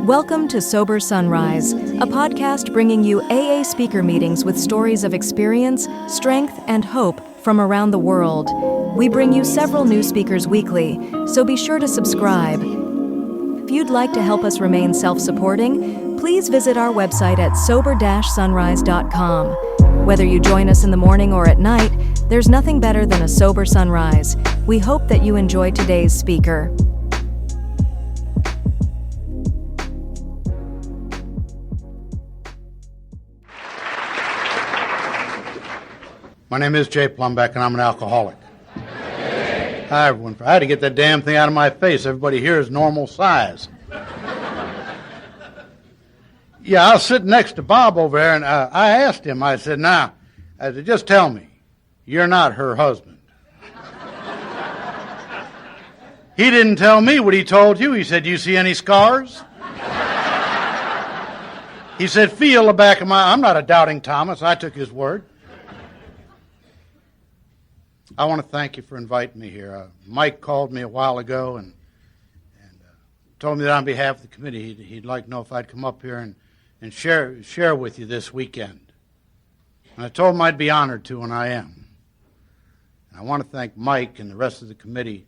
Welcome to Sober Sunrise, a podcast bringing you AA speaker meetings with stories of experience, strength, and hope from around the world. We bring you several new speakers weekly, so be sure to subscribe. If you'd like to help us remain self-supporting, please visit our website at sober-sunrise.com. Whether you join us in the morning or at night, there's nothing better than a sober sunrise. We hope that you enjoy today's speaker. My name is Jay Plumbeck, and I'm an alcoholic. Hi, everyone. I had to get that damn thing out of my face. Everybody here is normal size. Yeah, I was sitting next to Bob over there, and I asked him, I said, just tell me, you're not her husband. He didn't tell me what he told you. He said, do you see any scars? He said, feel the back of my... I'm not a doubting Thomas. I took his word. I want to thank you for inviting me here. Mike called me a while ago and told me that on behalf of the committee he'd like to know if I'd come up here and share with you this weekend. And I told him I'd be honored to, and I am. And I want to thank Mike and the rest of the committee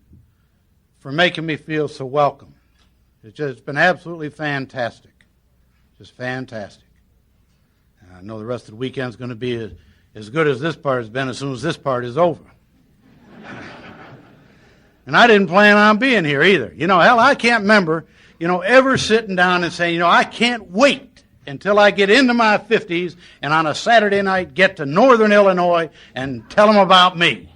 for making me feel so welcome. It's been absolutely fantastic. Just fantastic. And I know the rest of the weekend's going to be as good as this part has been as soon as this part is over. And I didn't plan on being here either. Hell, I can't remember, ever sitting down and saying, I can't wait until I get into my 50s and on a Saturday night get to Northern Illinois and tell them about me.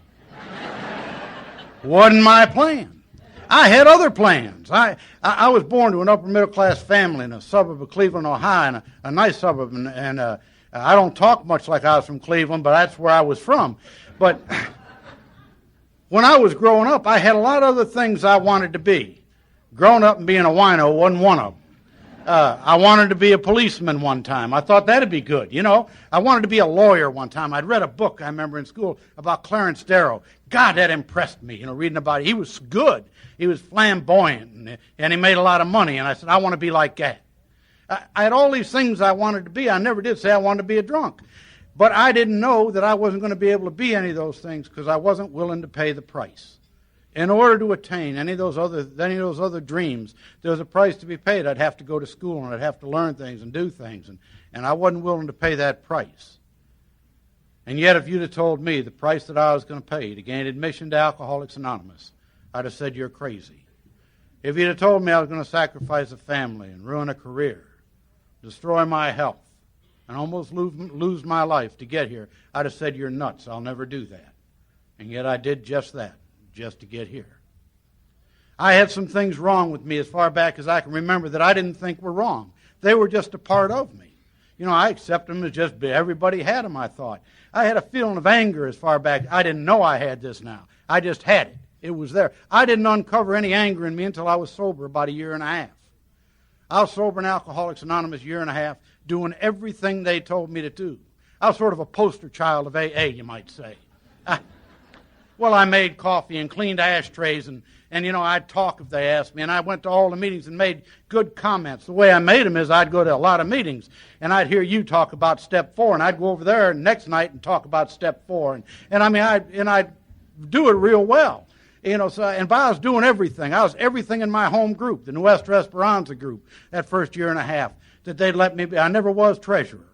Wasn't my plan. I had other plans. I was born to an upper middle class family in a suburb of Cleveland, Ohio, and a nice suburb. And I don't talk much like I was from Cleveland, but that's where I was from. But when I was growing up, I had a lot of other things I wanted to be. Growing up and being a wino wasn't one of them. I wanted to be a policeman one time. I thought that'd be good. I wanted to be a lawyer one time. I'd read a book, I remember in school, about Clarence Darrow. God, that impressed me, reading about it. He was good. He was flamboyant, and he made a lot of money. And I said, I want to be like that. I had all these things I wanted to be. I never did say I wanted to be a drunk. But I didn't know that I wasn't going to be able to be any of those things because I wasn't willing to pay the price. In order to attain any of those other dreams, there was a price to be paid. I'd have to go to school and I'd have to learn things and do things, and I wasn't willing to pay that price. And yet, if you'd have told me the price that I was going to pay to gain admission to Alcoholics Anonymous, I'd have said you're crazy. If you'd have told me I was going to sacrifice a family and ruin a career, destroy my health, and almost lose my life to get here, I'd have said, you're nuts, I'll never do that. And yet I did just that, just to get here. I had some things wrong with me as far back as I can remember that I didn't think were wrong. They were just a part of me. I accept them as just everybody had them, I thought. I had a feeling of anger as far back. I didn't know I had this now. I just had it. It was there. I didn't uncover any anger in me until I was sober about a year and a half. I was sober in Alcoholics Anonymous a year and a half, doing everything they told me to do. I was sort of a poster child of AA, you might say. I made coffee and cleaned ashtrays, and I'd talk if they asked me, and I went to all the meetings and made good comments. The way I made them is I'd go to a lot of meetings, and I'd hear you talk about step 4, and I'd go over there next night and talk about step 4, and I'd do it real well. But I was doing everything. I was everything in my home group, the Nuestra Esperanza group, that first year and a half, that they'd let me be. I never was treasurer.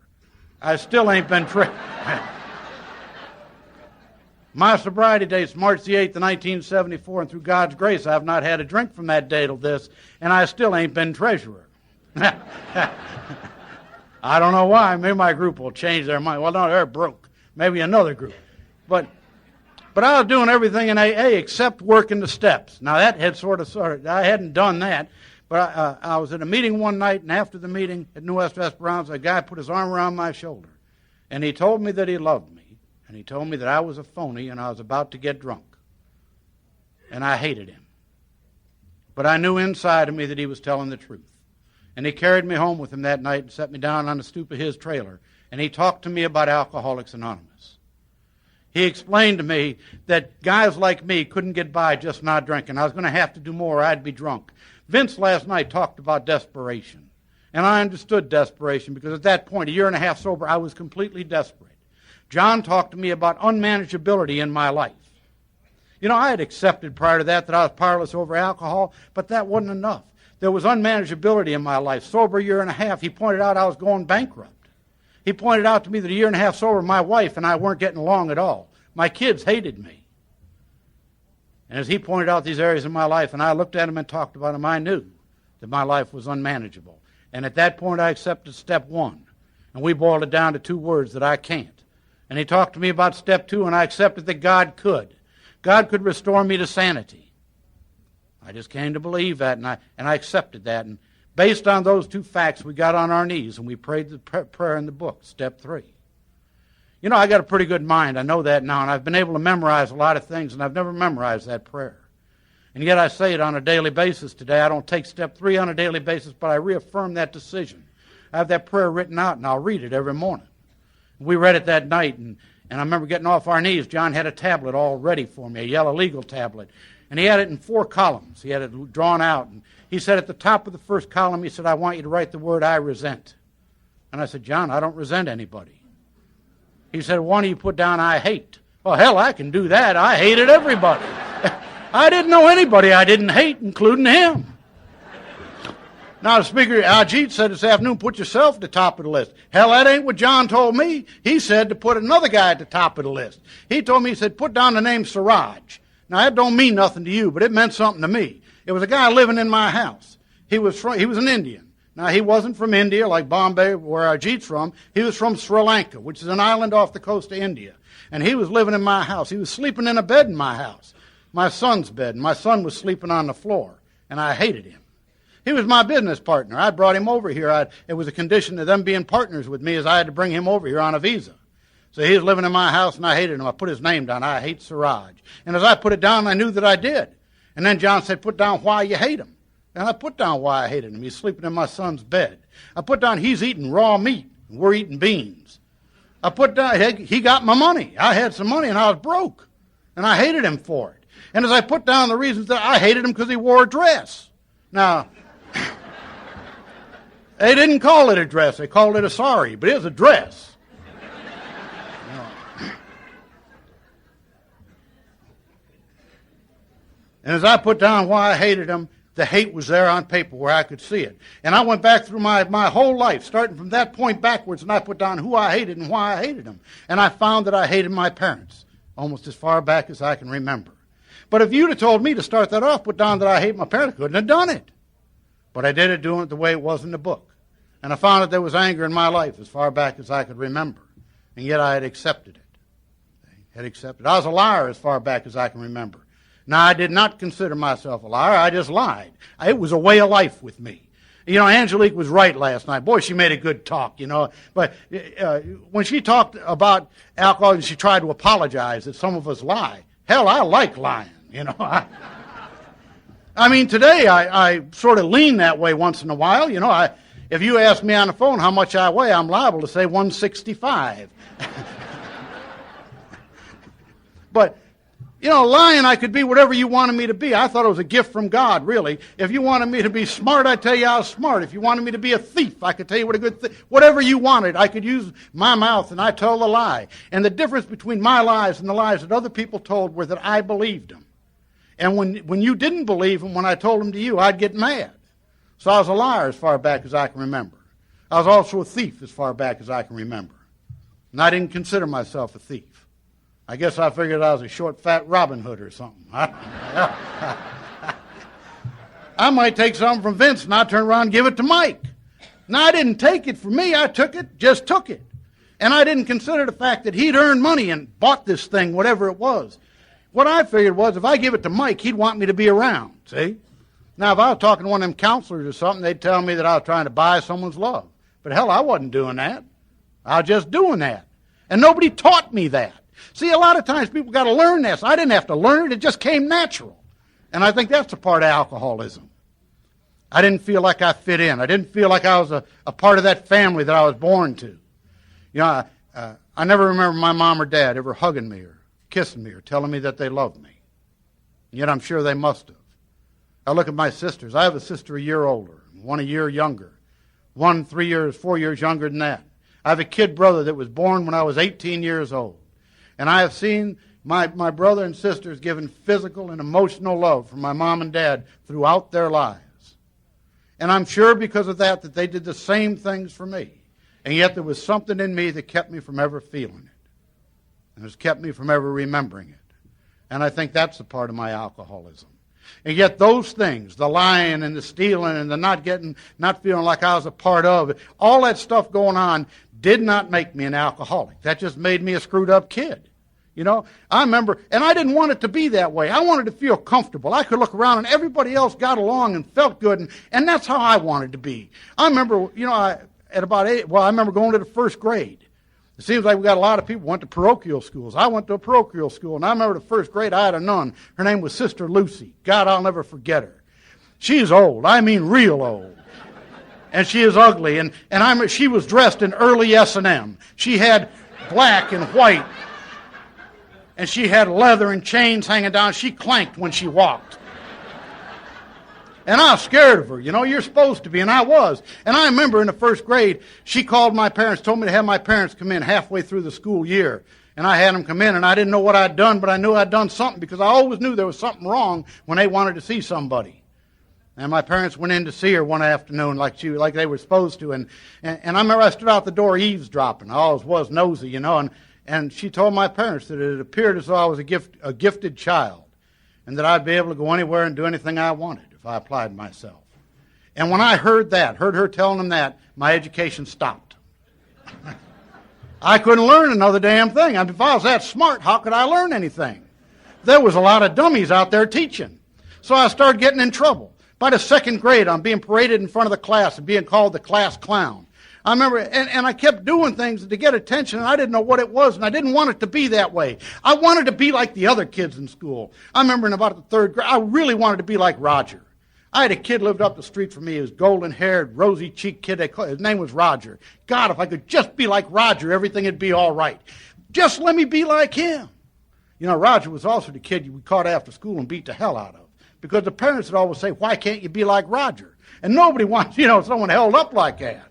I still ain't been treasurer. My sobriety date's March the 8th of 1974, and through God's grace, I've not had a drink from that date till this, and I still ain't been treasurer. I don't know why. Maybe my group will change their mind. Well, no, they're broke. Maybe another group. But I was doing everything in AA except working the steps. Now, that had sort of I hadn't done that. But I was at a meeting one night, and after the meeting at Nuestra Esperanza, a guy put his arm around my shoulder, and he told me that he loved me, and he told me that I was a phony and I was about to get drunk. And I hated him. But I knew inside of me that he was telling the truth. And he carried me home with him that night and set me down on the stoop of his trailer, and he talked to me about Alcoholics Anonymous. He explained to me that guys like me couldn't get by just not drinking. I was going to have to do more or I'd be drunk. Vince last night talked about desperation. And I understood desperation because at that point, a year and a half sober, I was completely desperate. John talked to me about unmanageability in my life. You know, I had accepted prior to that I was powerless over alcohol, but that wasn't enough. There was unmanageability in my life. Sober a year and a half, he pointed out I was going bankrupt. He pointed out to me that a year and a half sober, my wife and I weren't getting along at all. My kids hated me. And as he pointed out these areas in my life, and I looked at him and talked about him, I knew that my life was unmanageable. And at that point, I accepted step one. And we boiled it down to two words, that I can't. And he talked to me about step two, and I accepted that God could. God could restore me to sanity. I just came to believe that, and I accepted that. And based on those two facts, we got on our knees, and we prayed the prayer in the book, step three. You know, I got a pretty good mind. I know that now, and I've been able to memorize a lot of things, and I've never memorized that prayer. And yet I say it on a daily basis today. I don't take step three on a daily basis, but I reaffirm that decision. I have that prayer written out, and I'll read it every morning. We read it that night, and I remember getting off our knees. John had a tablet all ready for me, a yellow legal tablet. And he had it in 4 columns. He had it drawn out. And he said at the top of the first column, he said, I want you to write the word I resent. And I said, John, I don't resent anybody. He said, why don't you put down I hate? Well, hell, I can do that. I hated everybody. I didn't know anybody I didn't hate, including him. Now, the Speaker, Ajit, said this afternoon, put yourself at the top of the list. Hell, that ain't what John told me. He said to put another guy at the top of the list. He told me, he said, put down the name Siraj. Now, that don't mean nothing to you, but it meant something to me. It was a guy living in my house. He was an Indian. Now, he wasn't from India, like Bombay, where Ajit's from. He was from Sri Lanka, which is an island off the coast of India. And he was living in my house. He was sleeping in a bed in my house, my son's bed. And my son was sleeping on the floor, and I hated him. He was my business partner. I brought him over here. It was a condition of them being partners with me, as I had to bring him over here on a visa. So he was living in my house, and I hated him. I put his name down. I hate Siraj. And as I put it down, I knew that I did. And then John said, put down why you hate him. And I put down why I hated him. He's sleeping in my son's bed. I put down he's eating raw meat, and we're eating beans. I put down he got my money. I had some money, and I was broke. And I hated him for it. And as I put down the reasons that I hated him because he wore a dress. Now, they didn't call it a dress. They called it a sari, but it was a dress. And as I put down why I hated him, the hate was there on paper where I could see it. And I went back through my whole life, starting from that point backwards, and I put down who I hated and why I hated them. And I found that I hated my parents, almost as far back as I can remember. But if you'd have told me to start that off, put down that I hate my parents, I couldn't have done it. But I did it doing it the way it was in the book. And I found that there was anger in my life as far back as I could remember. And yet I had accepted it. I was a liar as far back as I can remember. Now, I did not consider myself a liar. I just lied. It was a way of life with me. You know, Angelique was right last night. Boy, she made a good talk, you know. But when she talked about alcohol and she tried to apologize that some of us lie, hell, I like lying, you know. I mean, today I sort of lean that way once in a while. You know, if you ask me on the phone how much I weigh, I'm liable to say 165. But you know, lying, I could be whatever you wanted me to be. I thought it was a gift from God, really. If you wanted me to be smart, I'd tell you I was smart. If you wanted me to be a thief, I could tell you what a good thief. Whatever you wanted, I could use my mouth and I told a lie. And the difference between my lies and the lies that other people told were that I believed them. And when you didn't believe them, when I told them to you, I'd get mad. So I was a liar as far back as I can remember. I was also a thief as far back as I can remember. And I didn't consider myself a thief. I guess I figured I was a short, fat Robin Hood or something. I might take something from Vince and I'd turn around and give it to Mike. Now, I didn't take it from me. I took it, just took it. And I didn't consider the fact that he'd earned money and bought this thing, whatever it was. What I figured was if I give it to Mike, he'd want me to be around, see? Now, if I was talking to one of them counselors or something, they'd tell me that I was trying to buy someone's love. But hell, I wasn't doing that. I was just doing that. And nobody taught me that. See, a lot of times people got to learn this. I didn't have to learn it. It just came natural. And I think that's a part of alcoholism. I didn't feel like I fit in. I didn't feel like I was a part of that family that I was born to. You know, I never remember my mom or dad ever hugging me or kissing me or telling me that they love me. And yet I'm sure they must have. I look at my sisters. I have a sister a year older, one a year younger, one 3 years, 4 years younger than that. I have a kid brother that was born when I was 18 years old. And I have seen my brother and sisters given physical and emotional love from my mom and dad throughout their lives. And I'm sure because of that they did the same things for me. And yet there was something in me that kept me from ever feeling it. And has kept me from ever remembering it. And I think that's a part of my alcoholism. And yet those things, the lying and the stealing and the not feeling like I was a part of it, all that stuff going on did not make me an alcoholic. That just made me a screwed up kid. You know, I remember, and I didn't want it to be that way. I wanted to feel comfortable. I could look around and everybody else got along and felt good, and that's how I wanted to be. I remember, you know, I remember going to the first grade. It seems like we got a lot of people who went to parochial schools. I went to a parochial school, and I remember the first grade I had a nun. Her name was Sister Lucy. God, I'll never forget her. She's old. I mean real old. And she is ugly. And I remember she was dressed in early S&M. She had black and white. And she had leather and chains hanging down. She clanked when she walked. And I was scared of her. You know, you're supposed to be, and I was. And I remember in the first grade, she called my parents, told me to have my parents come in halfway through the school year. And I had them come in, and I didn't know what I'd done, but I knew I'd done something because I always knew there was something wrong when they wanted to see somebody. And my parents went in to see her one afternoon like they were supposed to. And I remember I stood out the door eavesdropping. I always was nosy, you know. And she told my parents that it appeared as though I was a gifted child and that I'd be able to go anywhere and do anything I wanted if I applied myself. And when I heard her telling them that, my education stopped. I couldn't learn another damn thing. I mean, if I was that smart, how could I learn anything? There was a lot of dummies out there teaching. So I started getting in trouble. By the second grade, I'm being paraded in front of the class and being called the class clown. I remember, and I kept doing things to get attention, and I didn't know what it was, and I didn't want it to be that way. I wanted to be like the other kids in school. I remember in about the third grade, I really wanted to be like Roger. I had a kid lived up the street from me. He was golden-haired, rosy-cheeked kid. His name was Roger. God, if I could just be like Roger, everything would be all right. Just let me be like him. You know, Roger was also the kid we caught after school and beat the hell out of. Because the parents would always say, why can't you be like Roger? And nobody wants, you know, someone held up like that.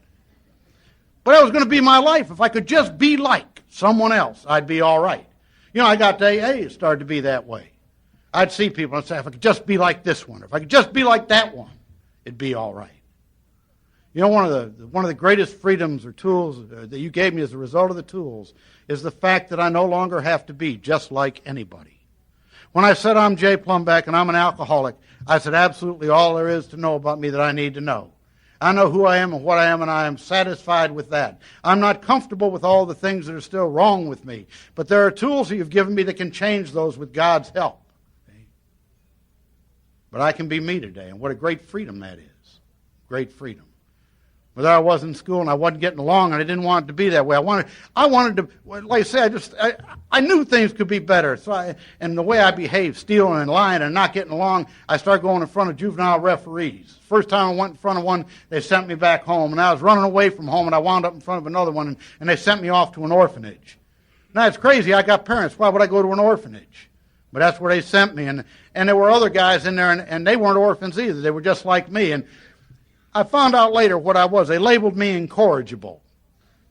But that was going to be my life. If I could just be like someone else, I'd be all right. You know, I got to AA, it started to be that way. I'd see people and say, if I could just be like this one, or if I could just be like that one, it'd be all right. You know, one of the greatest freedoms or tools that you gave me as a result of the tools is the fact that I no longer have to be just like anybody. When I said I'm Jay Plumback and I'm an alcoholic, I said absolutely all there is to know about me that I need to know. I know who I am and what I am, and I am satisfied with that. I'm not comfortable with all the things that are still wrong with me, but there are tools that you've given me that can change those with God's help. But I can be me today, and what a great freedom that is. Great freedom. Whether I was in school and I wasn't getting along and I didn't want it to be that way. I wanted to, like I say, I knew things could be better. So and the way I behaved, stealing and lying and not getting along, I started going in front of juvenile referees. First time I went in front of one, they sent me back home. And I was running away from home and I wound up in front of another one and they sent me off to an orphanage. Now it's crazy, I got parents. Why would I go to an orphanage? But that's where they sent me. And there were other guys in there and they weren't orphans either. They were just like me. And I found out later what I was. They labeled me incorrigible.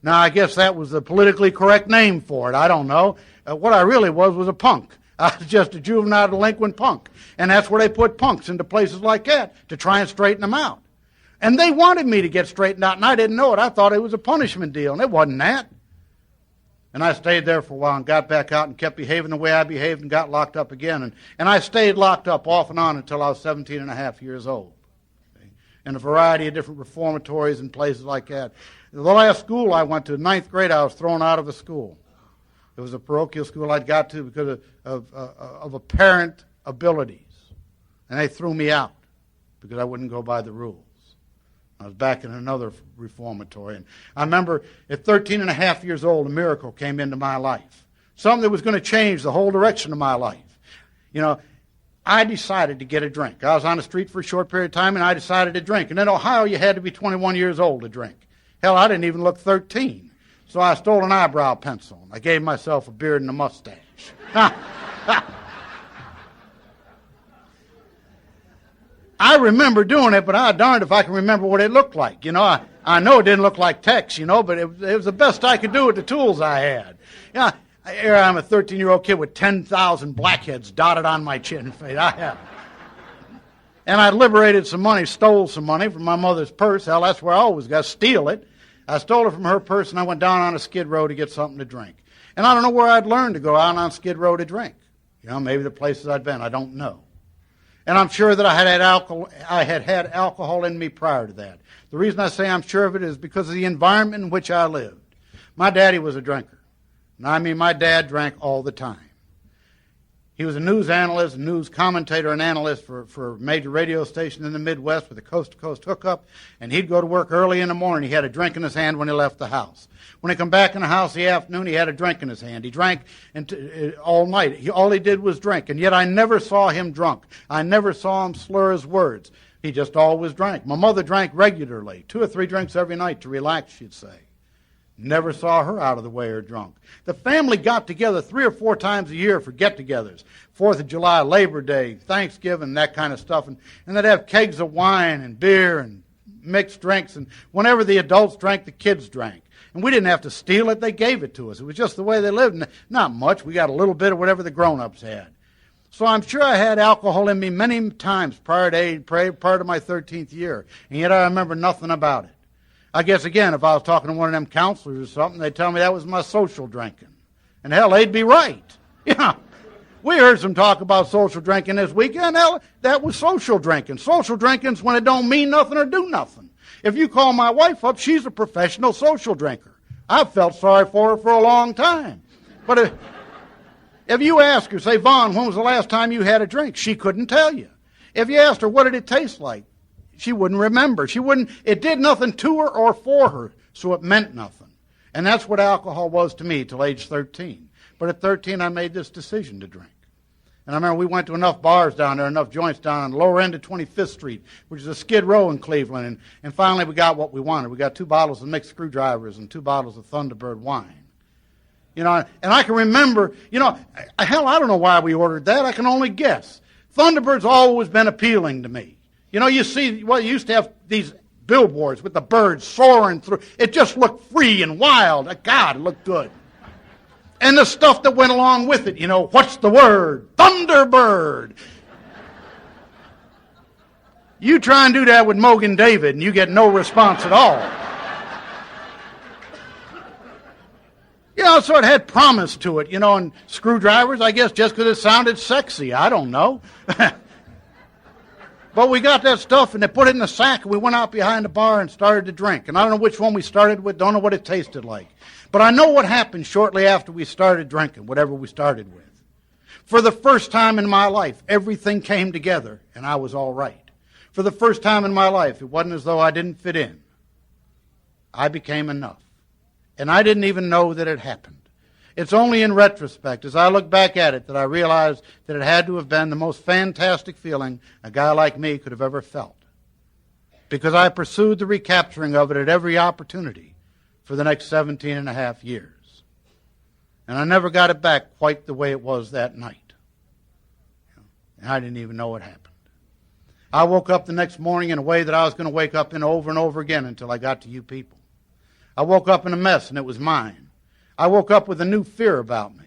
Now, I guess that was the politically correct name for it. I don't know. What I really was a punk. I was just a juvenile delinquent punk. And that's where they put punks into places like that to try and straighten them out. And they wanted me to get straightened out, and I didn't know it. I thought it was a punishment deal, and it wasn't that. And I stayed there for a while and got back out and kept behaving the way I behaved and got locked up again. And I stayed locked up off and on until I was 17 and a half years old. In a variety of different reformatories and places like that. The last school I went to, ninth grade, I was thrown out of the school. It was a parochial school I'd got to because of apparent abilities. And they threw me out because I wouldn't go by the rules. I was back in another reformatory. And I remember at 13 and a half years old, a miracle came into my life. Something that was going to change the whole direction of my life. You know, I decided to get a drink. I was on the street for a short period of time, and I decided to drink. And in Ohio, you had to be 21 years old to drink. Hell, I didn't even look 13. So I stole an eyebrow pencil, and I gave myself a beard and a mustache. I remember doing it, but I'm darned if I can remember what it looked like. I know it didn't look like text, but it was the best I could do with the tools I had. Here I'm a 13-year-old kid with 10,000 blackheads dotted on my chin and face. And I liberated some money, stole some money from my mother's purse. Hell, that's where I always got to steal it. I stole it from her purse, and I went down on a Skid Row to get something to drink. And I don't know where I'd learned to go out on Skid Row to drink. Maybe the places I'd been. I don't know. And I'm sure that I had had alcohol in me prior to that. The reason I say I'm sure of it is because of the environment in which I lived. My daddy was a drinker. And I mean, my dad drank all the time. He was a news analyst, a news commentator and analyst for a major radio station in the Midwest with a coast-to-coast hookup, and he'd go to work early in the morning. He had a drink in his hand when he left the house. When he come back in the house in the afternoon, he had a drink in his hand. He drank all night. All he did was drink, and yet I never saw him drunk. I never saw him slur his words. He just always drank. My mother drank regularly, 2 or 3 drinks every night to relax, she'd say. Never saw her out of the way or drunk. The family got together 3 or 4 times a year for get-togethers. 4th of July, Labor Day, Thanksgiving, that kind of stuff. And they'd have kegs of wine and beer and mixed drinks. And whenever the adults drank, the kids drank. And we didn't have to steal it. They gave it to us. It was just the way they lived. And not much. We got a little bit of whatever the grown-ups had. So I'm sure I had alcohol in me many times prior to my 13th year. And yet I remember nothing about it. I guess, again, if I was talking to one of them counselors or something, they'd tell me that was my social drinking. And hell, they'd be right. We heard some talk about social drinking this weekend. Hell, that was social drinking. Social drinking's when it don't mean nothing or do nothing. If you call my wife up, she's a professional social drinker. I've felt sorry for her for a long time. But if you ask her, say, Vaughn, when was the last time you had a drink? She couldn't tell you. If you asked her, what did it taste like? She wouldn't remember. It did nothing to her or for her, so it meant nothing. And that's what alcohol was to me till age 13. But at 13, I made this decision to drink. And I remember we went to enough bars down there, enough joints down on the lower end of 25th Street, which is a Skid Row in Cleveland. And finally, we got what we wanted. We got 2 bottles of mixed screwdrivers and 2 bottles of Thunderbird wine. And I can remember, hell, I don't know why we ordered that. I can only guess. Thunderbird's always been appealing to me. You see, you used to have these billboards with the birds soaring through. It just looked free and wild. God, it looked good. And the stuff that went along with it, what's the word? Thunderbird. You try and do that with Mogan David, and you get no response at all. So it had promise to it, and screwdrivers, I guess, just because it sounded sexy. I don't know. But we got that stuff, and they put it in a sack, and we went out behind the bar and started to drink. And I don't know which one we started with, don't know what it tasted like. But I know what happened shortly after we started drinking, whatever we started with. For the first time in my life, everything came together, and I was all right. For the first time in my life, it wasn't as though I didn't fit in. I became enough. And I didn't even know that it happened. It's only in retrospect, as I look back at it, that I realize that it had to have been the most fantastic feeling a guy like me could have ever felt. Because I pursued the recapturing of it at every opportunity for the next 17 and a half years. And I never got it back quite the way it was that night. And I didn't even know what happened. I woke up the next morning in a way that I was going to wake up in over and over again until I got to you people. I woke up in a mess, and it was mine. I woke up with a new fear about me.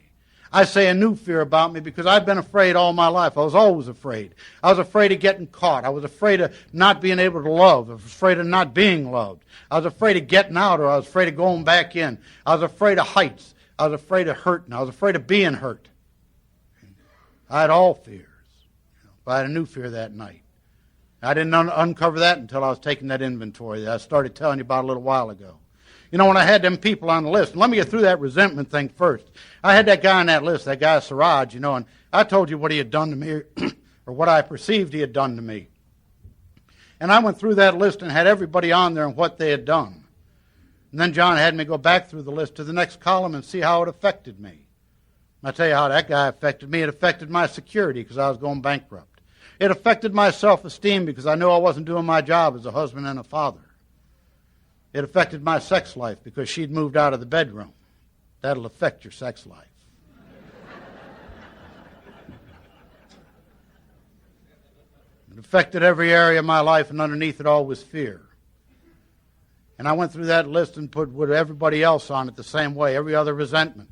I say a new fear about me because I've been afraid all my life. I was always afraid. I was afraid of getting caught. I was afraid of not being able to love. I was afraid of not being loved. I was afraid of getting out, or I was afraid of going back in. I was afraid of heights. I was afraid of hurting. I was afraid of being hurt. I had all fears. But I had a new fear that night. I didn't uncover that until I was taking that inventory that I started telling you about a little while ago. When I had them people on the list, and let me get through that resentment thing first. I had that guy on that list, that guy Siraj, and I told you what he had done to me, or what I perceived he had done to me. And I went through that list and had everybody on there and what they had done. And then John had me go back through the list to the next column and see how it affected me. And I tell you how that guy affected me. It affected my security because I was going bankrupt. It affected my self-esteem because I knew I wasn't doing my job as a husband and a father. It affected my sex life because she'd moved out of the bedroom. That'll affect your sex life. affected every area of my life, and underneath it all was fear. And I went through that list and put everybody else on it the same way, every other resentment.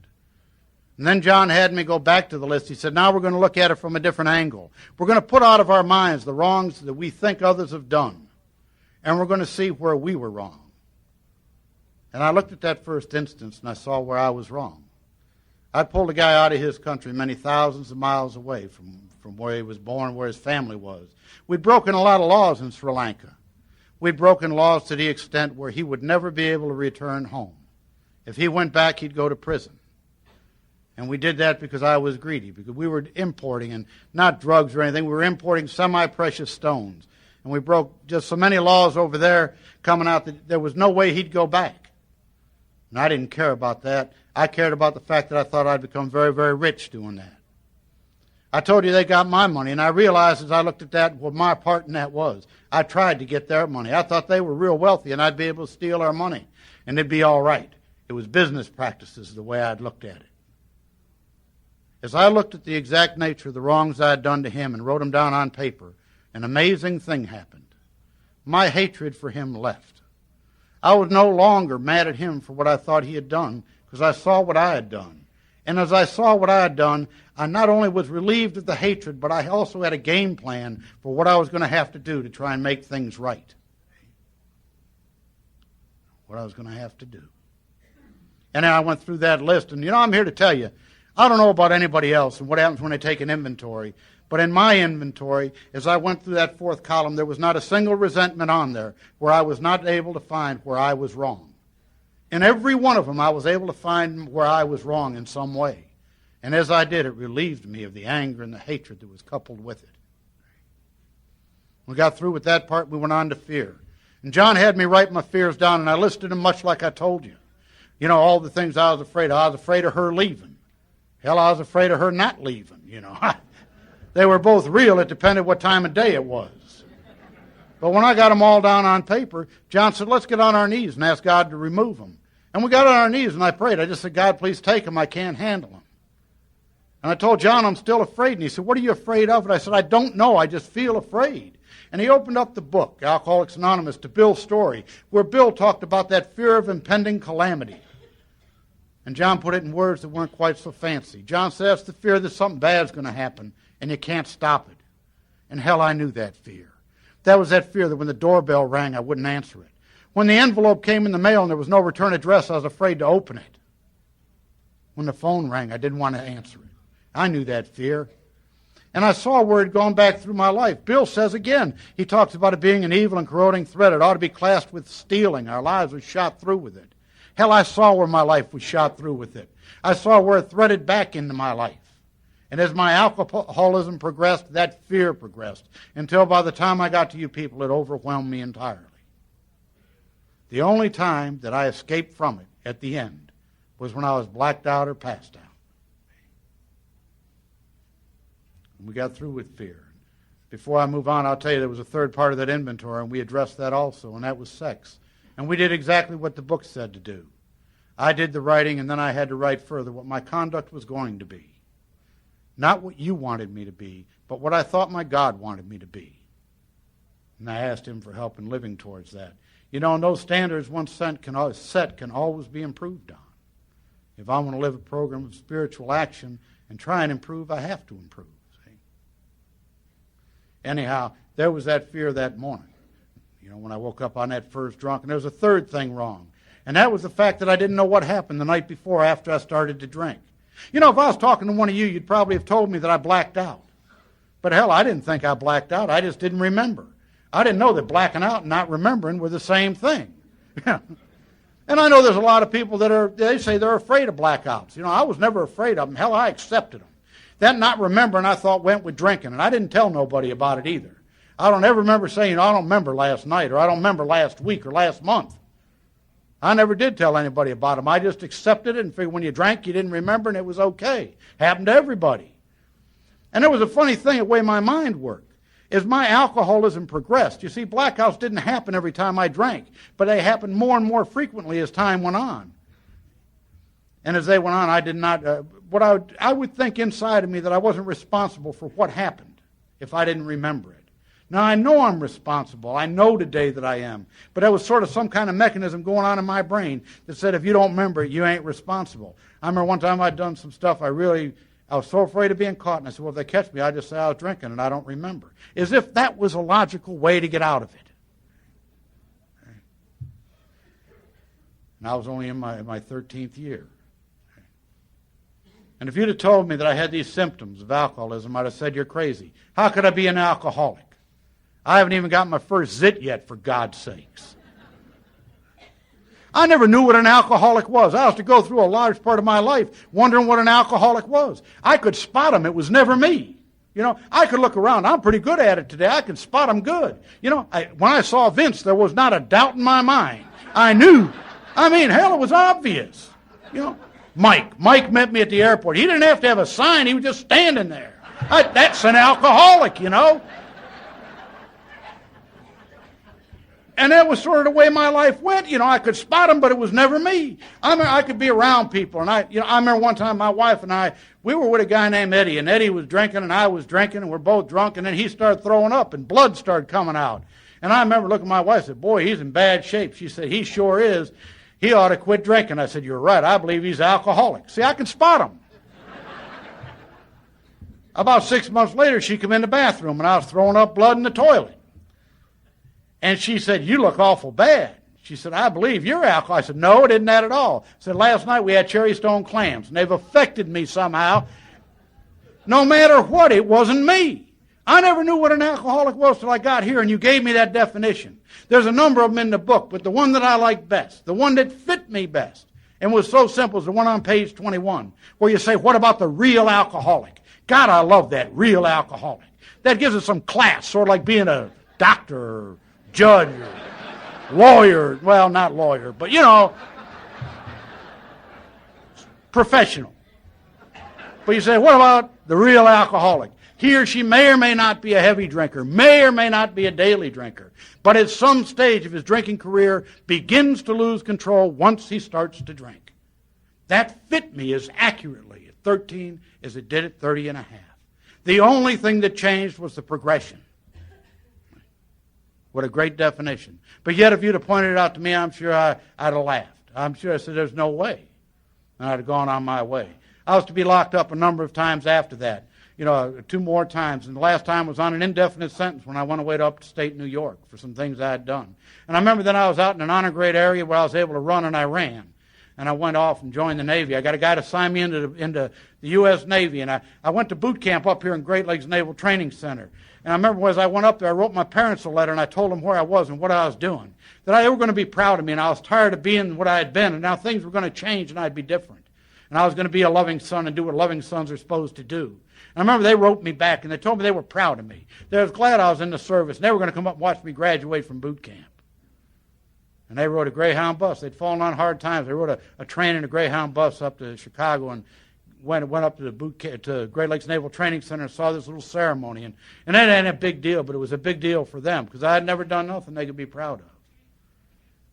And then John had me go back to the list. He said, now we're going to look at it from a different angle. We're going to put out of our minds the wrongs that we think others have done. And we're going to see where we were wrong. And I looked at that first instance and I saw where I was wrong. I pulled a guy out of his country many thousands of miles away from where he was born, where his family was. We'd broken a lot of laws in Sri Lanka. We'd broken laws to the extent where he would never be able to return home. If he went back, he'd go to prison. And we did that because I was greedy, because we were importing, and not drugs or anything, we were importing semi-precious stones. And we broke just so many laws over there coming out that there was no way he'd go back. And I didn't care about that. I cared about the fact that I thought I'd become very, very rich doing that. I told you they got my money, and I realized as I looked at that what my part in that was. I tried to get their money. I thought they were real wealthy, and I'd be able to steal our money, and it'd be all right. It was business practices the way I'd looked at it. As I looked at the exact nature of the wrongs I had done to him and wrote them down on paper, an amazing thing happened. My hatred for him left. I was no longer mad at him for what I thought he had done, because I saw what I had done. And as I saw what I had done, I not only was relieved of the hatred, but I also had a game plan for what I was going to have to do to try and make things right. What I was going to have to do. And then I went through that list, and I'm here to tell you, I don't know about anybody else and what happens when they take an inventory, but in my inventory, as I went through that fourth column, there was not a single resentment on there where I was not able to find where I was wrong. In every one of them, I was able to find where I was wrong in some way. And as I did, it relieved me of the anger and the hatred that was coupled with it. We got through with that part, we went on to fear. And John had me write my fears down, and I listed them much like I told you. All the things I was afraid of. I was afraid of her leaving. Hell, I was afraid of her not leaving, They were both real. It depended what time of day it was. But when I got them all down on paper, John said, let's get on our knees and ask God to remove them. And we got on our knees and I prayed. I just said, God, please take them. I can't handle them. And I told John, I'm still afraid. And he said, what are you afraid of? And I said, I don't know. I just feel afraid. And he opened up the book, Alcoholics Anonymous, to Bill's story, where Bill talked about that fear of impending calamity. And John put it in words that weren't quite so fancy. John said, that's the fear that something bad's going to happen, and you can't stop it. And hell, I knew that fear. That was that fear that when the doorbell rang, I wouldn't answer it. When the envelope came in the mail and there was no return address, I was afraid to open it. When the phone rang, I didn't want to answer it. I knew that fear. And I saw where it had gone back through my life. Bill says again, he talks about it being an evil and corroding thread. It ought to be classed with stealing. Our lives were shot through with it. Hell, I saw where my life was shot through with it. I saw where it threaded back into my life. And as my alcoholism progressed, that fear progressed, until by the time I got to you people, it overwhelmed me entirely. The only time that I escaped from it at the end was when I was blacked out or passed out. And we got through with fear. Before I move on, I'll tell you there was a third part of that inventory, and we addressed that also, and that was sex. And we did exactly what the book said to do. I did the writing, and then I had to write further what my conduct was going to be. Not what you wanted me to be, but what I thought my God wanted me to be. And I asked him for help in living towards that. And those standards once set can always be improved on. If I want to live a program of spiritual action and try and improve, I have to improve. See? Anyhow, there was that fear that morning. When I woke up on that first drunk, and there was a third thing wrong. And that was the fact that I didn't know what happened the night before after I started to drink. If I was talking to one of you, you'd probably have told me that I blacked out. But hell, I didn't think I blacked out. I just didn't remember. I didn't know that blacking out and not remembering were the same thing. And I know there's a lot of people they say they're afraid of blackouts. I was never afraid of them. Hell, I accepted them. That not remembering, I thought, went with drinking. And I didn't tell nobody about it either. I don't ever remember saying, I don't remember last night, or I don't remember last week or last month. I never did tell anybody about them. I just accepted it and figured when you drank, you didn't remember, and it was okay. Happened to everybody. And it was a funny thing, the way my mind worked. As my alcoholism progressed, you see, blackouts didn't happen every time I drank, but they happened more and more frequently as time went on. And as they went on, I did not, I would think inside of me that I wasn't responsible for what happened if I didn't remember it. Now, I know I'm responsible. I know today that I am. But there was sort of some kind of mechanism going on in my brain that said, if you don't remember it, you ain't responsible. I remember one time I'd done some stuff I was so afraid of being caught. And I said, well, if they catch me, I just say I was drinking and I don't remember. As if that was a logical way to get out of it. And I was only in my 13th year. And if you'd have told me that I had these symptoms of alcoholism, I'd have said, you're crazy. How could I be an alcoholic? I haven't even got my first zit yet, for God's sakes. I never knew what an alcoholic was. I used to go through a large part of my life wondering what an alcoholic was. I could spot him. It was never me. I could look around. I'm pretty good at it today. I can spot him good. When I saw Vince, there was not a doubt in my mind. I knew. Hell, it was obvious. Mike met me at the airport. He didn't have to have a sign. He was just standing there. That's an alcoholic, And that was sort of the way my life went. I could spot them, but it was never me. I could be around people. And I remember one time my wife and I, we were with a guy named Eddie. And Eddie was drinking and I was drinking. And we're both drunk. And then he started throwing up and blood started coming out. And I remember looking at my wife and said, boy, he's in bad shape. She said, he sure is. He ought to quit drinking. I said, you're right. I believe he's alcoholic. See, I can spot him. About 6 months later, she came in the bathroom, and I was throwing up blood in the toilet. And she said, you look awful bad. She said, I believe you're alcoholic. I said, no, it isn't that at all. I said, last night we had cherry stone clams, and they've affected me somehow. No matter what, it wasn't me. I never knew what an alcoholic was till I got here, and you gave me that definition. There's a number of them in the book, but the one that I like best, the one that fit me best, and was so simple, is the one on page 21, where you say, what about the real alcoholic? God, I love that, real alcoholic. That gives us some class, sort of like being a doctor or judge or lawyer. Well, not lawyer, but professional. But you say, what about the real alcoholic? He or she may or may not be a heavy drinker, may or may not be a daily drinker, but at some stage of his drinking career begins to lose control once he starts to drink. That fit me as accurately at 13 as it did at 30 and a half. The only thing that changed was the progression. What a great definition. But yet if you'd have pointed it out to me, I'm sure I'd have laughed. I'm sure I said, there's no way. And I'd have gone on my way. I was to be locked up a number of times after that. 2 more times. And the last time was on an indefinite sentence when I went away to upstate New York for some things I had done. And I remember then I was out in an honor grade area where I was able to run, and I ran. And I went off and joined the Navy. I got a guy to sign me into the U.S. Navy. And I went to boot camp up here in Great Lakes Naval Training Center. And I remember as I went up there, I wrote my parents a letter, and I told them where I was and what I was doing. That they were going to be proud of me, and I was tired of being what I had been. And now things were going to change, and I'd be different. And I was going to be a loving son and do what loving sons are supposed to do. And I remember they wrote me back, and they told me they were proud of me. They was glad I was in the service, and they were going to come up and watch me graduate from boot camp. And they rode a Greyhound bus. They'd fallen on hard times. They rode a train and a Greyhound bus up to Chicago and went up to to Great Lakes Naval Training Center and saw this little ceremony. And that ain't a big deal, but it was a big deal for them because I had never done nothing they could be proud of.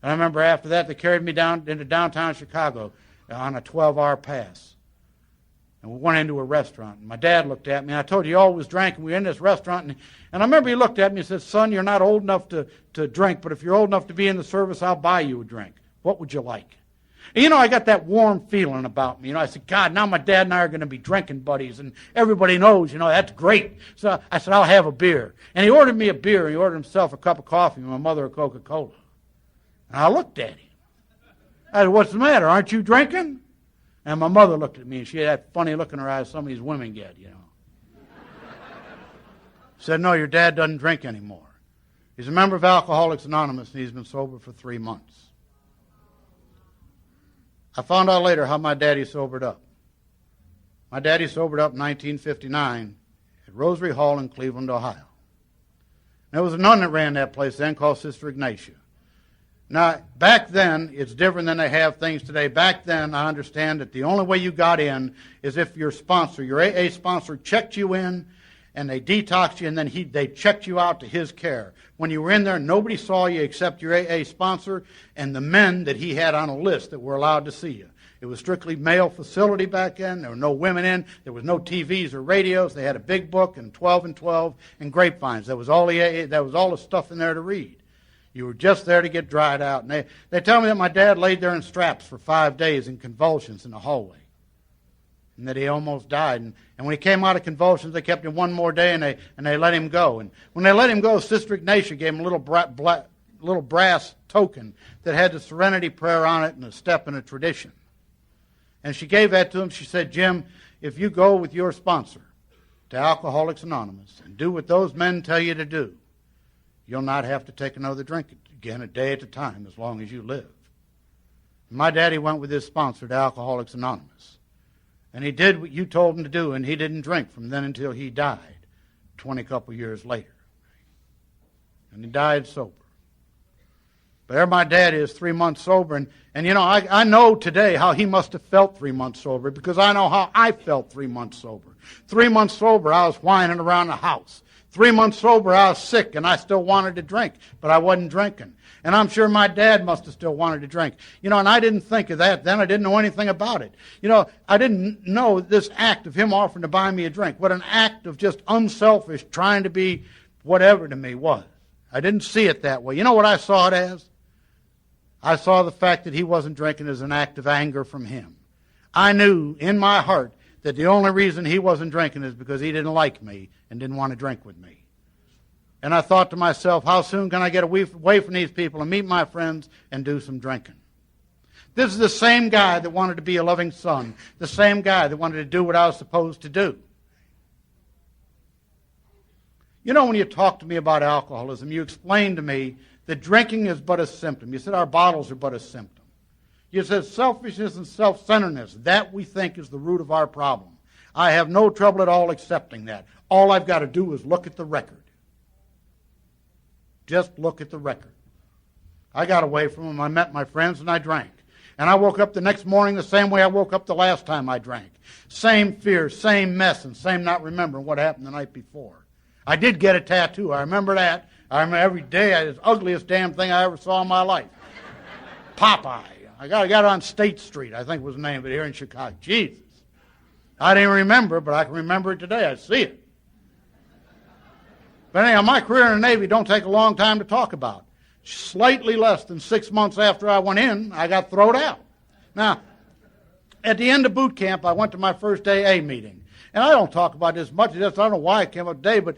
And I remember after that, they carried me down into downtown Chicago on a 12-hour pass. And we went into a restaurant. And my dad looked at me. And I told you, he always drank. And we were in this restaurant. And I remember he looked at me and said, son, you're not old enough to drink, but if you're old enough to be in the service, I'll buy you a drink. What would you like? And I got that warm feeling about me. I said, God, now my dad and I are going to be drinking buddies. And everybody knows, that's great. So I said, I'll have a beer. And he ordered me a beer. He ordered himself a cup of coffee and my mother a Coca-Cola. And I looked at him. I said, what's the matter? Aren't you drinking? And my mother looked at me, and she had that funny look in her eyes some of these women get, Said, no, your dad doesn't drink anymore. He's a member of Alcoholics Anonymous, and he's been sober for 3 months. I found out later how my daddy sobered up. My daddy sobered up in 1959 at Rosary Hall in Cleveland, Ohio. There was a nun that ran that place then called Sister Ignatia. Now, back then, it's different than they have things today. Back then, I understand that the only way you got in is if your sponsor, your AA sponsor, checked you in, and they detoxed you, and then they checked you out to his care. When you were in there, nobody saw you except your AA sponsor and the men that he had on a list that were allowed to see you. It was strictly male facility back then. There were no women in. There was no TVs or radios. They had a big book and 12 and 12 and grapevines. That was all the stuff in there to read. You were just there to get dried out. And they tell me that my dad laid there in straps for 5 days in convulsions in the hallway, and that he almost died. And when he came out of convulsions, they kept him one more day, and they let him go. And when they let him go, Sister Ignatia gave him a little brass token that had the Serenity Prayer on it and a step and a tradition. And she gave that to him. She said, "Jim, if you go with your sponsor to Alcoholics Anonymous and do what those men tell you to do, you'll not have to take another drink again a day at a time as long as you live." My daddy went with his sponsor to Alcoholics Anonymous. And he did what you told him to do, and he didn't drink from then until he died 20 couple years later. And he died sober. But there my dad is, 3 months sober. And you know, I know today how he must have felt 3 months sober, because I know how I felt 3 months sober. 3 months sober, I was whining around the house. 3 months sober, I was sick, and I still wanted to drink, but I wasn't drinking. And I'm sure my dad must have still wanted to drink. You know, and I didn't think of that then. I didn't know anything about it. You know, I didn't know this act of him offering to buy me a drink, what an act of just unselfish trying to be whatever to me was. I didn't see it that way. You know what I saw it as? I saw the fact that he wasn't drinking as an act of anger from him. I knew in my heart that the only reason he wasn't drinking is because he didn't like me and didn't want to drink with me. And I thought to myself, how soon can I get away from these people and meet my friends and do some drinking? This is the same guy that wanted to be a loving son, the same guy that wanted to do what I was supposed to do. You know, when you talk to me about alcoholism, you explain to me that drinking is but a symptom. You said our bottles are but a symptom. You said selfishness and self-centeredness, that we think is the root of our problem. I have no trouble at all accepting that. All I've got to do is look at the record. Just look at the record. I got away from them. I met my friends and I drank. And I woke up the next morning the same way I woke up the last time I drank. Same fear, same mess, and same not remembering what happened the night before. I did get a tattoo. I remember that. I remember every day, the ugliest damn thing I ever saw in my life. Popeye. I got it on State Street, I think was the name of it, here in Chicago. Jesus. I didn't remember, but I can remember it today. I see it. But anyhow, my career in the Navy don't take a long time to talk about. Slightly less than 6 months after I went in, I got thrown out. Now, at the end of boot camp, I went to my first AA meeting. And I don't talk about this much. I don't know why it came up today, but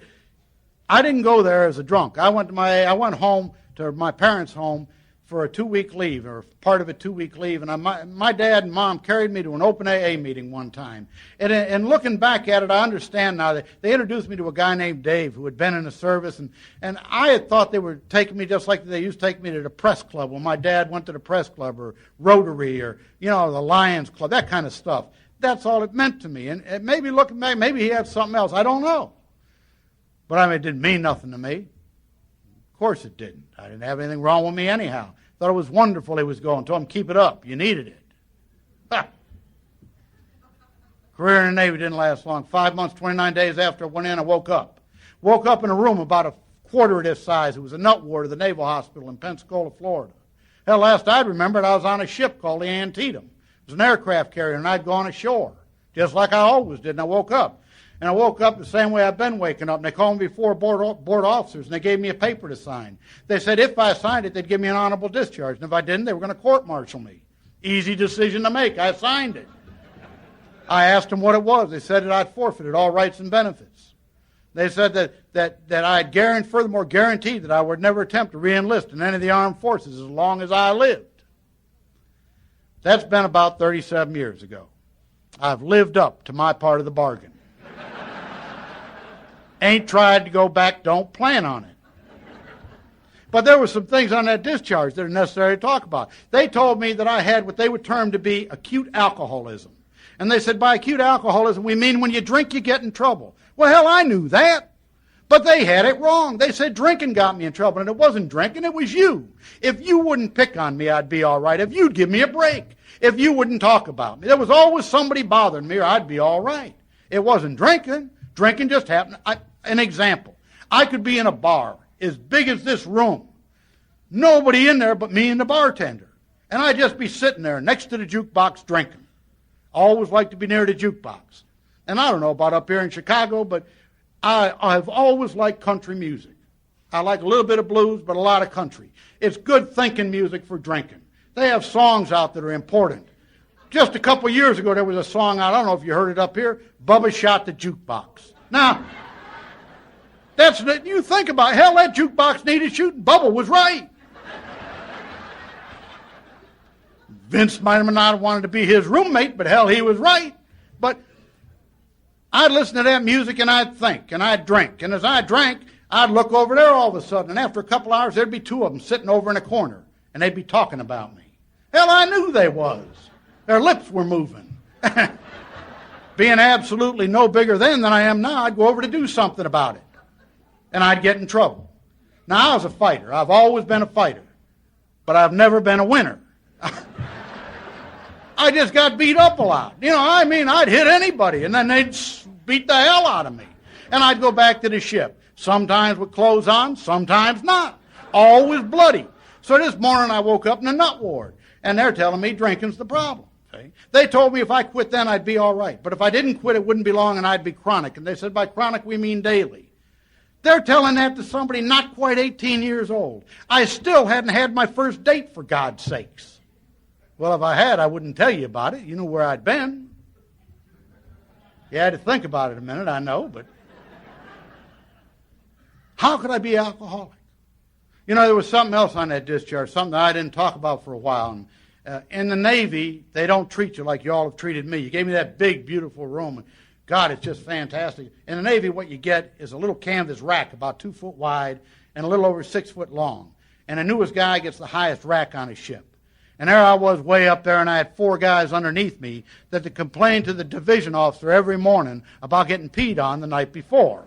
I didn't go there as a drunk. I went home to my parents' home for a 2-week leave, or part of a 2-week leave. And my dad and mom carried me to an open AA meeting one time. And looking back at it, I understand now that they introduced me to a guy named Dave who had been in the service. And I had thought they were taking me just like they used to take me to the press club when my dad went to the press club, or Rotary, or, you know, the Lions Club, that kind of stuff. That's all it meant to me. And maybe looking back, maybe he had something else. I don't know. But I mean, it didn't mean nothing to me. Of course it didn't. I didn't have anything wrong with me anyhow. Thought it was wonderful he was going. Told him, keep it up. You needed it. Ha. Career in the Navy didn't last long. 5 months, 29 days after I went in, I woke up. Woke up in a room about a quarter of this size. It was a nut ward of the Naval Hospital in Pensacola, Florida. Hell, last I'd remembered, I was on a ship called the Antietam. It was an aircraft carrier, and I'd gone ashore, just like I always did, and I woke up. And I woke up the same way I've been waking up. And they called me before board officers, and they gave me a paper to sign. They said if I signed it, they'd give me an honorable discharge. And if I didn't, they were going to court-martial me. Easy decision to make. I signed it. I asked them what it was. They said that I'd forfeited all rights and benefits. They said that I'd furthermore guaranteed that I would never attempt to re-enlist in any of the armed forces as long as I lived. That's been about 37 years ago. I've lived up to my part of the bargain. Ain't tried to go back, don't plan on it. But there were some things on that discharge that are necessary to talk about. They told me that I had what they would term to be acute alcoholism. And they said by acute alcoholism, we mean when you drink, you get in trouble. Well, hell, I knew that. But they had it wrong. They said drinking got me in trouble, and it wasn't drinking, it was you. If you wouldn't pick on me, I'd be all right. If you'd give me a break. If you wouldn't talk about me. There was always somebody bothering me, or I'd be all right. It wasn't drinking. Drinking just happened. An example. I could be in a bar as big as this room. Nobody in there but me and the bartender. And I'd just be sitting there next to the jukebox drinking. Always like to be near the jukebox. And I don't know about up here in Chicago, but I've always liked country music. I like a little bit of blues, but a lot of country. It's good thinking music for drinking. They have songs out that are important. Just a couple years ago, there was a song, I don't know if you heard it up here, Bubba Shot the Jukebox. Now, you think about it, hell, that jukebox needed shooting. Bubba was right. Vince might have not wanted to be his roommate, but hell, he was right. But I'd listen to that music and I'd think and I'd drink. And as I drank, I'd look over there all of a sudden, and after a couple hours, there'd be two of them sitting over in a corner, and they'd be talking about me. Hell, I knew they was. Their lips were moving. Being absolutely no bigger then than I am now, I'd go over to do something about it, and I'd get in trouble. Now, I was a fighter. I've always been a fighter, but I've never been a winner. I just got beat up a lot. I'd hit anybody, and then they'd beat the hell out of me. And I'd go back to the ship, sometimes with clothes on, sometimes not. Always bloody. So this morning I woke up in the nut ward, and they're telling me drinking's the problem. Okay? They told me if I quit then I'd be all right. But if I didn't quit, it wouldn't be long and I'd be chronic. And they said by chronic we mean daily. They're telling that to somebody not quite 18 years old. I still hadn't had my first date, for God's sakes. Well, if I had, I wouldn't tell you about it. You know where I'd been. You had to think about it a minute, I know, but how could I be alcoholic? There was something else on that discharge, something that I didn't talk about for a while. And, in the Navy, they don't treat you like you all have treated me. You gave me that big, beautiful room. And God, it's just fantastic. In the Navy, what you get is a little canvas rack about 2 foot wide and a little over 6 foot long. And the newest guy gets the highest rack on his ship. And there I was way up there, and I had 4 guys underneath me that would complain to the division officer every morning about getting peed on the night before.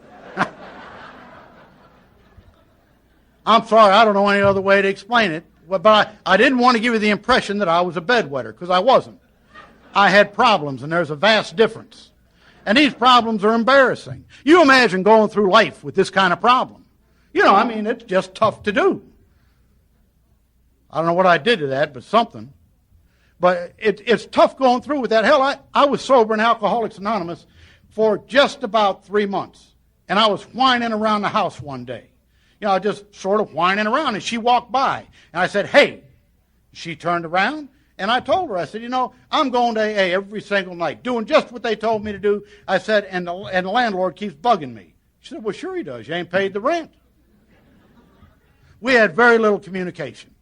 I'm sorry, I don't know any other way to explain it, but I didn't want to give you the impression that I was a bedwetter, because I wasn't. I had problems, and there's a vast difference. And these problems are embarrassing. You imagine going through life with this kind of problem. It's just tough to do. I don't know what I did to that, but something. But it's tough going through with that. Hell, I was sober in Alcoholics Anonymous for just about 3 months. And I was whining around the house one day. Just sort of whining around. And she walked by. And I said, hey. She turned around. And I told her, I said, I'm going to AA every single night, doing just what they told me to do. I said, and the landlord keeps bugging me. She said, well, sure he does. You ain't paid the rent. We had very little communication.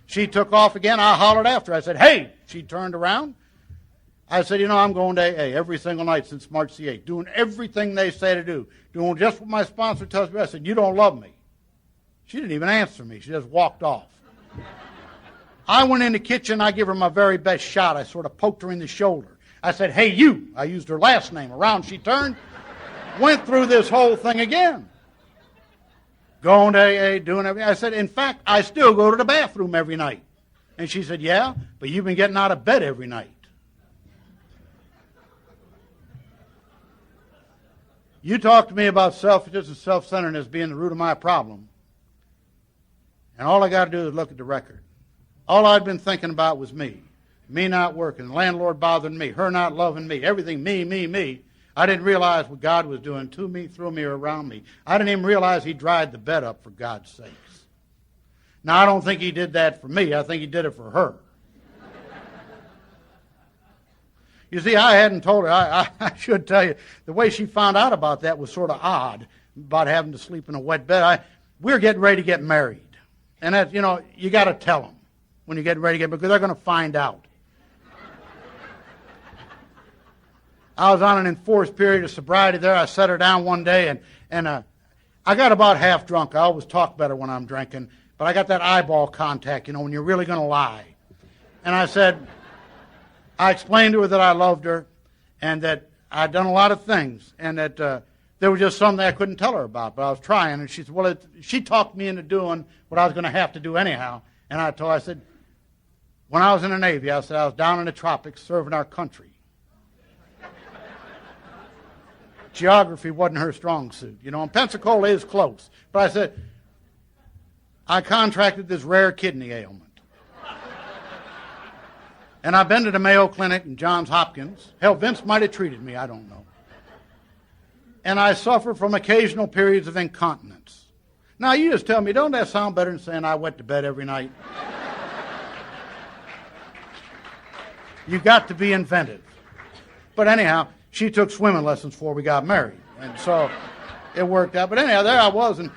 She took off again. I hollered after her. I said, hey. She turned around. I said, I'm going to AA every single night since March the 8th, doing everything they say to do, doing just what my sponsor tells me. I said, you don't love me. She didn't even answer me. She just walked off. I went in the kitchen. I gave her my very best shot. I sort of poked her in the shoulder. I said, hey, you. I used her last name. Around she turned. Went through this whole thing again. Going to AA, doing everything. I said, in fact, I still go to the bathroom every night. And she said, yeah, but you've been getting out of bed every night. You talk to me about selfishness and self-centeredness being the root of my problem. And all I got to do is look at the record. All I'd been thinking about was me. Me not working, the landlord bothering me, her not loving me, everything me, me, me. I didn't realize what God was doing to me, through me, or around me. I didn't even realize he dried the bed up, for God's sakes. Now, I don't think he did that for me. I think he did it for her. You see, I hadn't told her. I should tell you, the way she found out about that was sort of odd, about having to sleep in a wet bed. We were getting ready to get married. And that, you got to tell them when you're getting ready to get married, because they're going to find out. I was on an enforced period of sobriety there. I set her down one day, and I got about half drunk. I always talk better when I'm drinking, but I got that eyeball contact, when you're really going to lie. And I explained to her that I loved her, and that I'd done a lot of things, and that there was just something I couldn't tell her about, but I was trying. And she said, well, she talked me into doing what I was going to have to do anyhow. And I said, when I was in the Navy, I said I was down in the tropics serving our country. Geography wasn't her strong suit, and Pensacola is close. But I said, I contracted this rare kidney ailment. And I've been to the Mayo Clinic and Johns Hopkins. Hell, Vince might have treated me, I don't know. And I suffer from occasional periods of incontinence. Now, you just tell me, don't that sound better than saying I went to bed every night? You got to be inventive. But anyhow, she took swimming lessons before we got married. And so it worked out. But anyhow, there I was in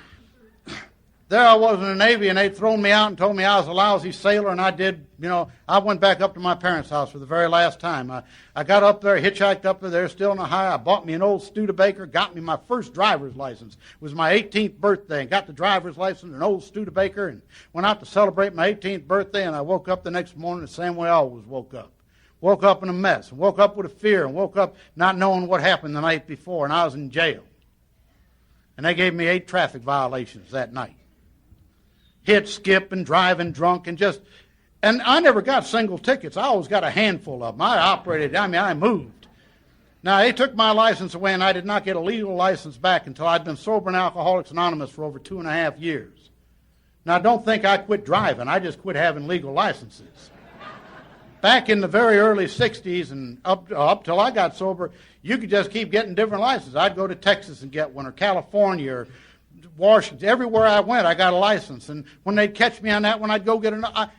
the Navy, and they'd thrown me out and told me I was a lousy sailor, and I went back up to my parents' house for the very last time. I got up there, hitchhiked up there, still in Ohio. I bought me an old Studebaker, got me my first driver's license. It was my 18th birthday, and got the driver's license, an old Studebaker, and went out to celebrate my 18th birthday, and I woke up the next morning the same way I always woke up. Woke up in a mess, and woke up with a fear, and woke up not knowing what happened the night before, and I was in jail. And they gave me 8 traffic violations that night. Hit, skip, and driving drunk, and I never got single tickets. I always got a handful of them. I moved. Now, they took my license away, and I did not get a legal license back until I'd been sober in Alcoholics Anonymous for over 2.5 years. Now, don't think I quit driving. I just quit having legal licenses. Back in the very early 60s and up till I got sober, you could just keep getting different licenses. I'd go to Texas and get one, or California, or Washington. Everywhere I went, I got a license. And when they'd catch me on that one, I'd go get another.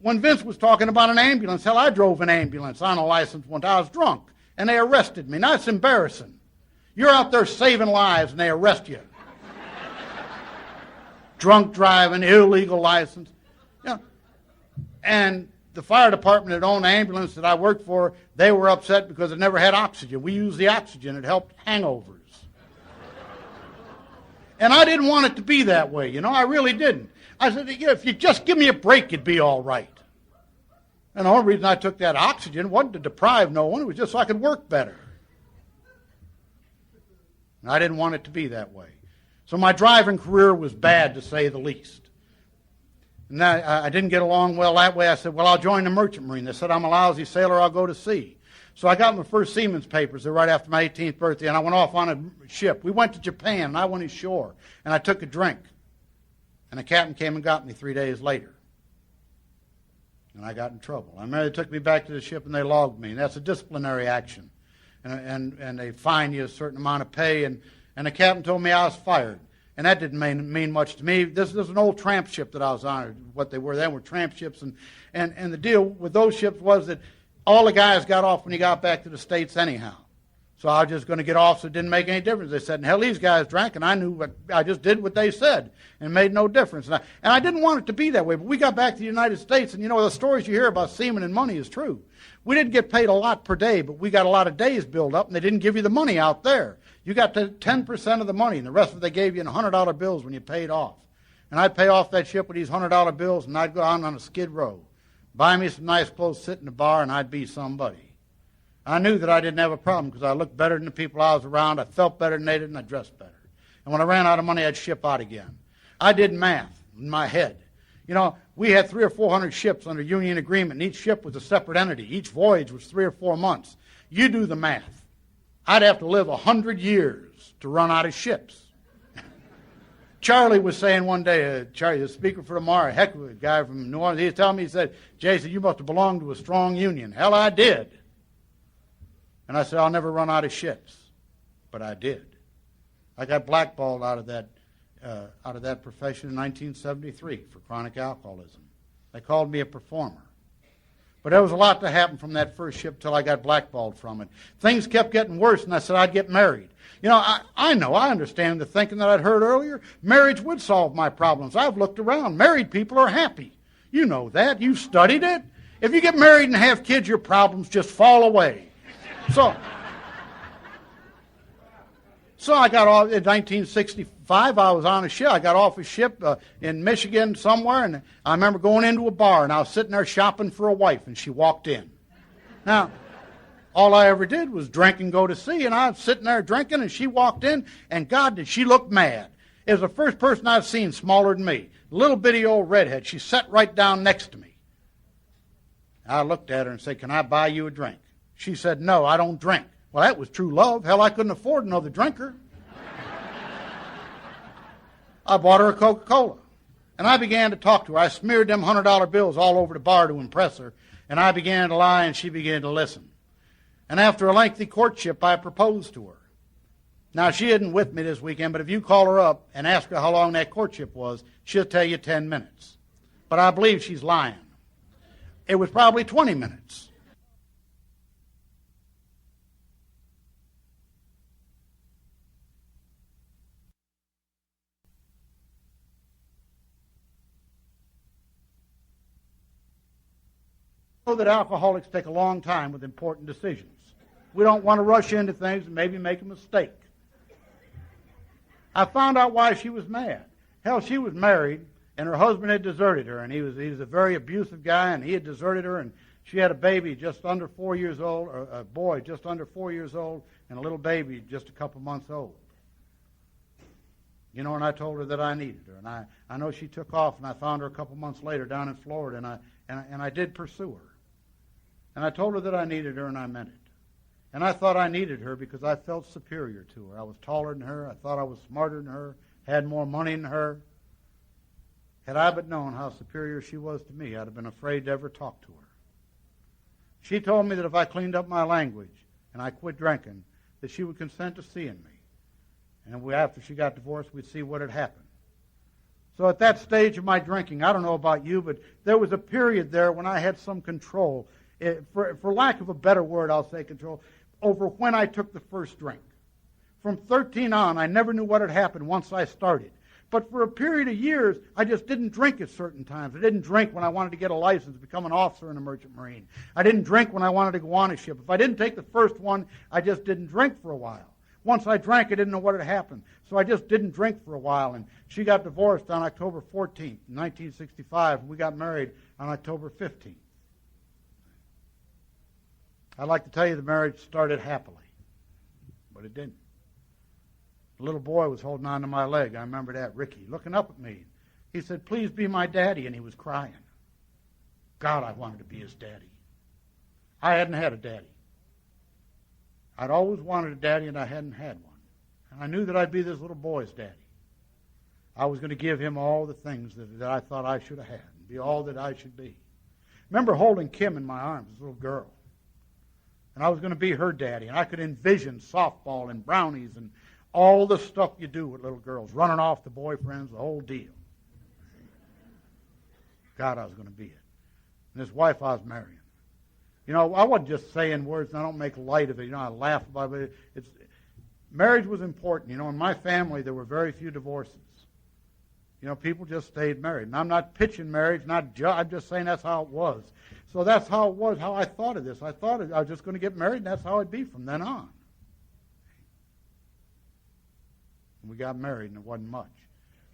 When Vince was talking about an ambulance, hell, I drove an ambulance on a license one time. I was drunk, and they arrested me. Now, it's embarrassing. You're out there saving lives, and they arrest you. Drunk driving, illegal license. And the fire department that owned the ambulance that I worked for, they were upset because it never had oxygen. We used the oxygen. It helped hangovers. And I didn't want it to be that way, I really didn't. I said, if you just give me a break, it'd be all right. And the only reason I took that oxygen wasn't to deprive no one. It was just so I could work better. And I didn't want it to be that way. So my driving career was bad, to say the least. And I didn't get along well that way. I said, well, I'll join the Merchant Marine. They said, I'm a lousy sailor. I'll go to sea. So I got my first seaman's papers right after my 18th birthday, and I went off on a ship. We went to Japan, and I went ashore, and I took a drink. And the captain came and got me 3 days later. And I got in trouble. I remember they took me back to the ship, and they logged me, and that's a disciplinary action. And they fine you a certain amount of pay, and the captain told me I was fired. And that didn't mean much to me. This was an old tramp ship that I was on. What they were then were tramp ships. And the deal with those ships was that all the guys got off when he got back to the States anyhow. So I was just going to get off, so it didn't make any difference. They said, and hell, these guys drank, and I knew what I just did what they said, and it made no difference. And I didn't want it to be that way, but we got back to the United States, and the stories you hear about seamen and money is true. We didn't get paid a lot per day, but we got a lot of days built up, and they didn't give you the money out there. You got 10% of the money, and the rest of it they gave you in $100 bills when you paid off. And I'd pay off that ship with these $100 bills, and I'd go out on a skid row, buy me some nice clothes, sit in the bar, and I'd be somebody. I knew that I didn't have a problem because I looked better than the people I was around, I felt better than they did, and I dressed better. And when I ran out of money, I'd ship out again. I did math in my head. We had 300 or 400 ships under union agreement, and each ship was a separate entity. Each voyage was 3 or 4 months. You do the math. I'd have to live 100 years to run out of ships. Charlie was saying one day, Charlie, the speaker for tomorrow, a heck of a guy from New Orleans, he was telling me, he said, Jason, you must have belonged to a strong union. Hell, I did. And I said, I'll never run out of ships. But I did. I got blackballed out of that profession in 1973 for chronic alcoholism. They called me a performer. But there was a lot that happened from that first ship till I got blackballed from it. Things kept getting worse, and I said I'd get married. I understand the thinking that I'd heard earlier. Marriage would solve my problems. I've looked around. Married people are happy. You know that. You've studied it. If you get married and have kids, your problems just fall away. So I got off in 1965. I was on a ship. I got off a ship in Michigan somewhere, and I remember going into a bar, and I was sitting there shopping for a wife, and she walked in. Now, all I ever did was drink and go to sea, and I was sitting there drinking, and she walked in, and God, did she look mad. It was the first person I've seen smaller than me. Little bitty old redhead. She sat right down next to me. I looked at her and said, can I buy you a drink? She said, no, I don't drink. Well, that was true love. Hell, I couldn't afford another drinker. I bought her a Coca-Cola. And I began to talk to her. I smeared them $100 bills all over the bar to impress her. And I began to lie, and she began to listen. And after a lengthy courtship, I proposed to her. Now, she isn't with me this weekend, but if you call her up and ask her how long that courtship was, she'll tell you 10 minutes. But I believe she's lying. It was probably 20 minutes. I know that alcoholics take a long time with important decisions. We don't want to rush into things and maybe make a mistake. I found out why she was mad. Hell, she was married, and her husband had deserted her, and he was a very abusive guy, and he had deserted her, and she had a baby just under 4 years old, or a boy just under 4 years old, and a little baby just a couple months old. You know, and I told her that I needed her, and I know she took off, and I found her a couple months later down in Florida, and I did pursue her. And I told her that I needed her, and I meant it. And I thought I needed her because I felt superior to her. I was taller than her. I thought I was smarter than her, had more money than her. Had I but known how superior she was to me, I'd have been afraid to ever talk to her. She told me that if I cleaned up my language and I quit drinking, that she would consent to seeing me. And after she got divorced, we'd see what had happened. So at that stage of my drinking, I don't know about you, but there was a period there when I had some control. For lack of a better word, I'll say control, over when I took the first drink. From 13 on, I never knew what had happened once I started. But for a period of years, I just didn't drink at certain times. I didn't drink when I wanted to get a license, become an officer in a merchant marine. I didn't drink when I wanted to go on a ship. If I didn't take the first one, I just didn't drink for a while. Once I drank, I didn't know what had happened. So I just didn't drink for a while. And she got divorced on October 14th, 1965. And we got married on October 15th. I'd like to tell you the marriage started happily, but it didn't. The little boy was holding on to my leg. I remember that, Ricky, looking up at me. He said, "Please be my daddy," and he was crying. God, I wanted to be his daddy. I hadn't had a daddy. I'd always wanted a daddy, and I hadn't had one. And I knew that I'd be this little boy's daddy. I was going to give him all the things that I thought I should have had, and be all that I should be. Remember holding Kim in my arms, this little girl. And I was going to be her daddy. And I could envision softball and brownies and all the stuff you do with little girls, running off to boyfriends, the whole deal. God, I was going to be it. And this wife I was marrying. You know, I wasn't just saying words, and I don't make light of it. You know, I laugh about it. Marriage was important. You know, in my family, there were very few divorces. You know, people just stayed married. And I'm not pitching marriage, I'm just saying that's how it was. So that's how it was, how I thought of this. I thought I was just going to get married, and that's how it'd be from then on. And we got married, and it wasn't much.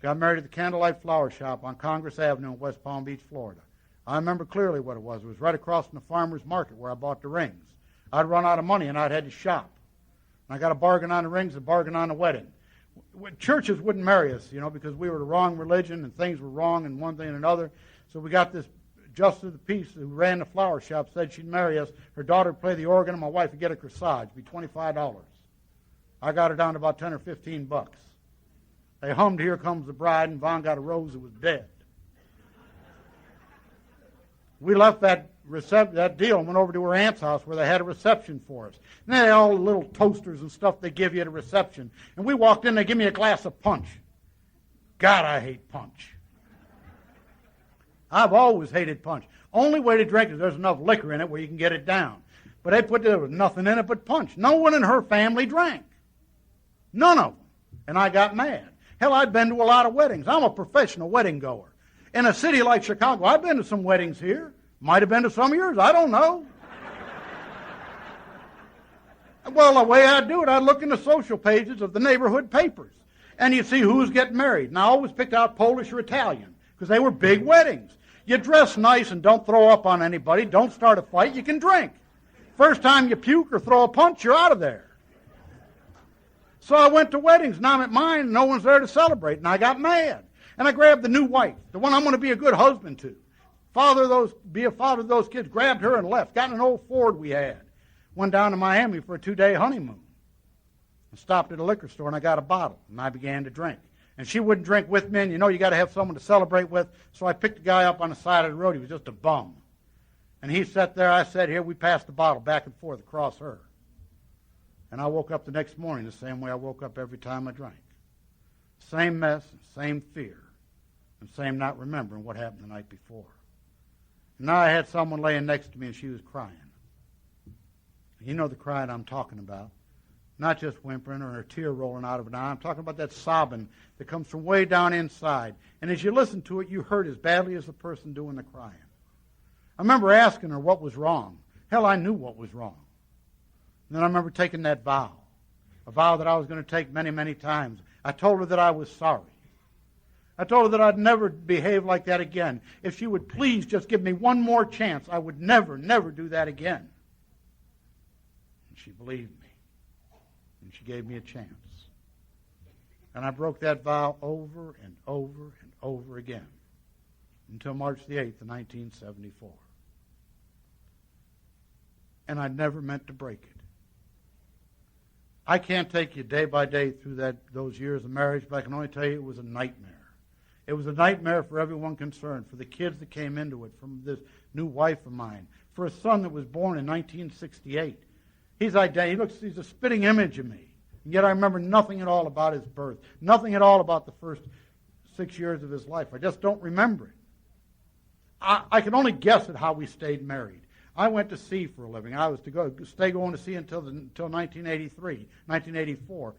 Got married at the Candlelight Flower Shop on Congress Avenue in West Palm Beach, Florida. I remember clearly what it was. It was right across from the farmer's market where I bought the rings. I'd run out of money, and I'd had to shop. And I got a bargain on the rings, a bargain on the wedding. Churches wouldn't marry us, you know, because we were the wrong religion, and things were wrong and one thing and another. So we got this justice of the peace who ran the flower shop, said she'd marry us. Her daughter would play the organ, and my wife would get a corsage. It'd be $25. I got her down to about 10 or 15 bucks. They hummed "Here Comes the Bride," and Vaughn got a rose that was dead. We left that deal and went over to her aunt's house where they had a reception for us. And they had all the little toasters and stuff they give you at a reception. And we walked in, they give me a glass of punch. God, I hate punch. I've always hated punch. Only way to drink is there's enough liquor in it where you can get it down. But there was nothing in it but punch. No one in her family drank. None of them. And I got mad. Hell, I'd been to a lot of weddings. I'm a professional wedding goer. In a city like Chicago, I've been to some weddings here. Might have been to some of yours. I don't know. Well, the way I'd do it, I'd look in the social pages of the neighborhood papers. And you'd see who's getting married. And I always picked out Polish or Italian because they were big weddings. You dress nice and don't throw up on anybody. Don't start a fight. You can drink. First time you puke or throw a punch, you're out of there. So I went to weddings, and I'm at mine, and no one's there to celebrate, and I got mad. And I grabbed the new wife, the one I'm going to be a good husband to. Be a father of those kids. Grabbed her and left. Got in an old Ford we had. Went down to Miami for a 2-day honeymoon. And stopped at a liquor store, and I got a bottle, and I began to drink. And she wouldn't drink with me, and you know you got to have someone to celebrate with. So I picked a guy up on the side of the road. He was just a bum. And he sat there, I sat here, we passed the bottle back and forth across her. And I woke up the next morning the same way I woke up every time I drank. Same mess, same fear, and same not remembering what happened the night before. And now I had someone laying next to me and she was crying. You know the crying I'm talking about. Not just whimpering or a tear rolling out of an eye. I'm talking about that sobbing that comes from way down inside. And as you listen to it, you hurt as badly as the person doing the crying. I remember asking her what was wrong. Hell, I knew what was wrong. And then I remember taking that vow, a vow that I was going to take many, many times. I told her that I was sorry. I told her that I'd never behave like that again. If she would please just give me one more chance, I would never, never do that again. And she believed me. And she gave me a chance. And I broke that vow over and over and over again until March the 8th of 1974. And I never meant to break it. I can't take you day by day through those years of marriage, but I can only tell you it was a nightmare. It was a nightmare for everyone concerned, for the kids that came into it, from this new wife of mine, for a son that was born in 1968. He's a spitting image of me. And yet I remember nothing at all about his birth, nothing at all about the first 6 years of his life. I just don't remember it. I can only guess at how we stayed married. I went to sea for a living. I was to stay going to sea until 1983, 1984.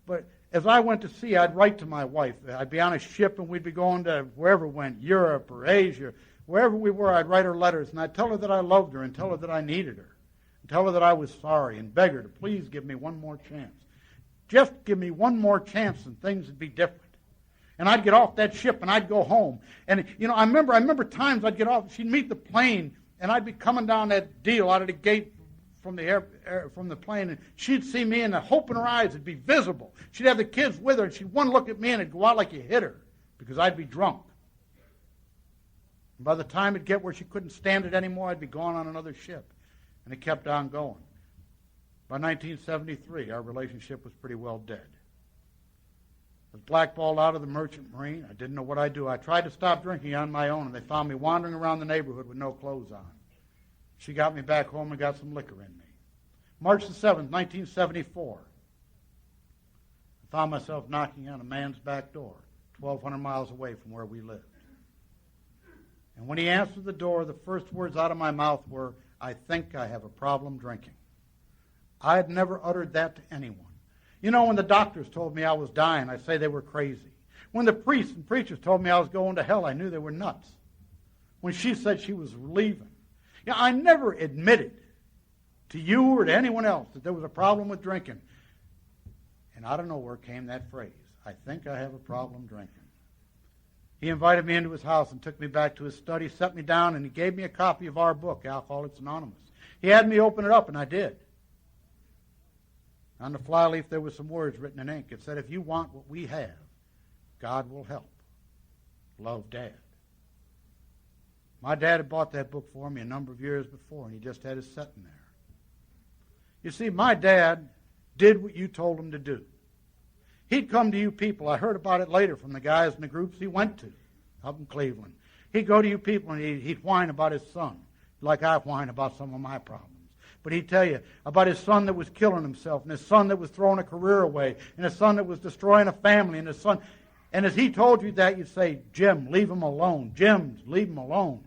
But as I went to sea, I'd write to my wife. I'd be on a ship and we'd be going to wherever we went, Europe or Asia. Wherever we were, I'd write her letters and I'd tell her that I loved her and tell her that I needed her. And tell her that I was sorry and beg her to please give me one more chance. Just give me one more chance and things would be different. And I'd get off that ship and I'd go home. And, I remember times I'd get off, she'd meet the plane, and I'd be coming down that deal out of the gate from the plane, and she'd see me, and the hope in her eyes would be visible. She'd have the kids with her, and she'd one look at me, and it'd go out like you hit her, because I'd be drunk. And by the time it'd get where she couldn't stand it anymore, I'd be gone on another ship. And it kept on going. By 1973, our relationship was pretty well dead. I was blackballed out of the Merchant Marine. I didn't know what I'd do. I tried to stop drinking on my own, and they found me wandering around the neighborhood with no clothes on. She got me back home and got some liquor in me. March the 7th, 1974. I found myself knocking on a man's back door, 1,200 miles away from where we lived. And when he answered the door, the first words out of my mouth were, "I think I have a problem drinking." I had never uttered that to anyone. When the doctors told me I was dying, I'd say they were crazy. When the priests and preachers told me I was going to hell, I knew they were nuts. When she said she was leaving, I never admitted to you or to anyone else that there was a problem with drinking. And out of nowhere came that phrase, "I think I have a problem drinking." He invited me into his house and took me back to his study, set me down, and he gave me a copy of our book, Alcoholics Anonymous. He had me open it up, and I did. On the flyleaf, there were some words written in ink. It said, "If you want what we have, God will help. Love, Dad." My dad had bought that book for me a number of years before, and he just had it sitting there. You see, my dad did what you told him to do. He'd come to you people. I heard about it later from the guys in the groups he went to up in Cleveland. He'd go to you people, and he'd whine about his son, like I whine about some of my problems. But he'd tell you about his son that was killing himself, and his son that was throwing a career away, and his son that was destroying a family, and his son. And as he told you that, you'd say, "Jim, leave him alone. Jim, leave him alone.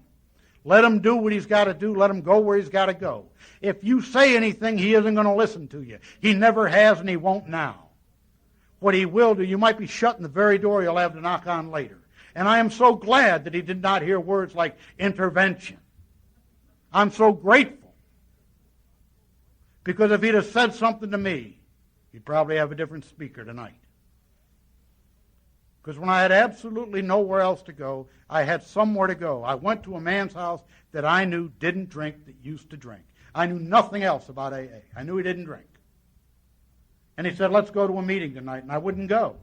Let him do what he's got to do. Let him go where he's got to go. If you say anything, he isn't going to listen to you. He never has, and he won't now. What he will do, you might be shutting the very door you'll have to knock on later." And I am so glad that he did not hear words like intervention. I'm so grateful. Because if he'd have said something to me, he'd probably have a different speaker tonight. Because when I had absolutely nowhere else to go, I had somewhere to go. I went to a man's house that I knew didn't drink, that used to drink. I knew nothing else about AA. I knew he didn't drink. And he said, "Let's go to a meeting tonight," and I wouldn't go.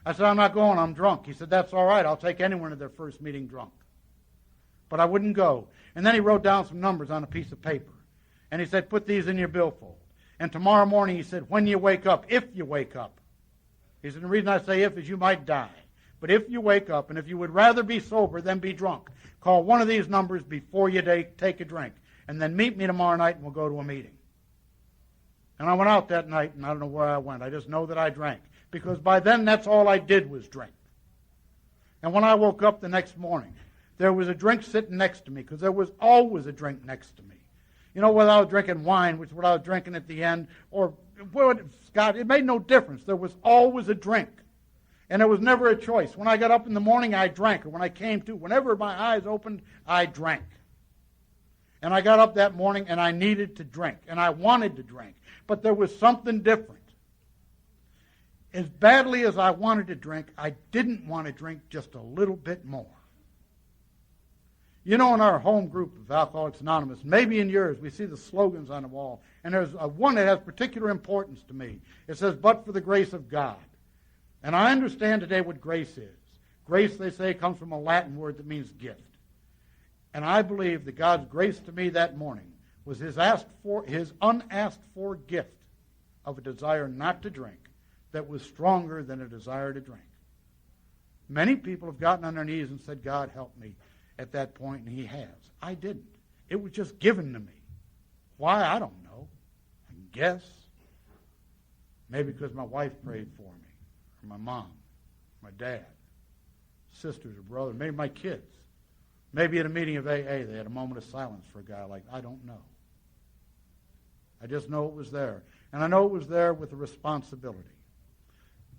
I said, "I'm not going, I'm drunk." He said, "That's all right, I'll take anyone to their first meeting drunk." But I wouldn't go. And then he wrote down some numbers on a piece of paper. And he said, "Put these in your billfold. And tomorrow morning," he said, "when you wake up, if you wake up," he said, "the reason I say if is you might die. But if you wake up, and if you would rather be sober than be drunk, call one of these numbers before you take a drink. and then meet me tomorrow night and we'll go to a meeting. And I went out that night, and I don't know where I went. I just know that I drank, because by then that's all I did was drink. And when I woke up the next morning, there was a drink sitting next to me, because there was always a drink next to me. You know, whether I was drinking wine, which is what I was drinking at the end, or Scott, it made no difference. There was always a drink. And there was never a choice. When I got up in the morning, I drank. Or when I came to, whenever my eyes opened, I drank. And I got up that morning, and I needed to drink. And I wanted to drink. But there was something different. As badly as I wanted to drink, I didn't want to drink just a little bit more. You know, in our home group of Alcoholics Anonymous, maybe in yours, we see the slogans on the wall. And there's one that has particular importance to me. It says, "But for the grace of God." And I understand today what grace is. Grace, they say, comes from a Latin word that means gift. And I believe that God's grace to me that morning was his unasked for gift of a desire not to drink that was stronger than a desire to drink. Many people have gotten on their knees and said, "God, help me," at that point, and he has. I didn't. It was just given to me. Why? I don't know. I guess. Maybe because my wife prayed for me, or my mom, my dad, sisters or brother, maybe my kids. Maybe at a meeting of AA they had a moment of silence for a guy like, I don't know. I just know it was there. And I know it was there with a responsibility.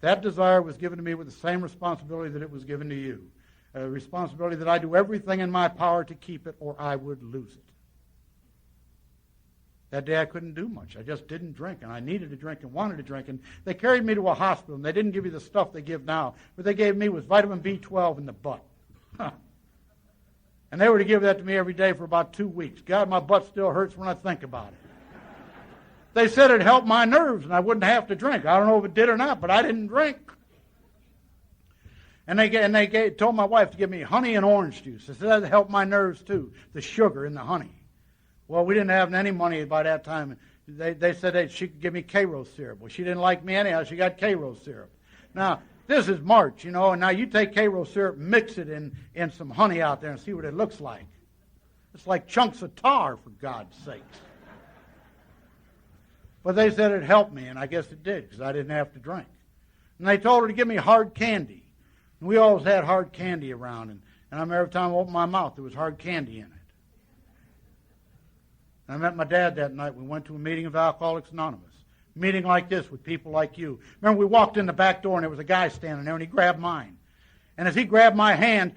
That desire was given to me with the same responsibility that it was given to you. A responsibility that I do everything in my power to keep it, or I would lose it. That day I couldn't do much. I just didn't drink, and I needed to drink and wanted to drink. And they carried me to a hospital, and they didn't give you the stuff they give now. What they gave me was vitamin B12 in the butt. And they were to give that to me every day for about 2 weeks. God, my butt still hurts when I think about it. They said it helped my nerves, and I wouldn't have to drink. I don't know if it did or not, but I didn't drink. And they told my wife to give me honey and orange juice. They said that helped my nerves too, the sugar in the honey. Well, we didn't have any money by that time. They said she could give me Cairo syrup. Well, she didn't like me anyhow. She got Cairo syrup. Now, this is March, you know, and now you take Cairo syrup, mix it in some honey out there and see what it looks like. It's like chunks of tar, for God's sakes. But they said it helped me, and I guess it did, because I didn't have to drink. And they told her to give me hard candy. And we always had hard candy around, and I remember every time I opened my mouth, there was hard candy in it. And I met my dad that night. We went to a meeting of Alcoholics Anonymous. A meeting like this with people like you. Remember, we walked in the back door, and there was a guy standing there, and he grabbed mine. And as he grabbed my hand,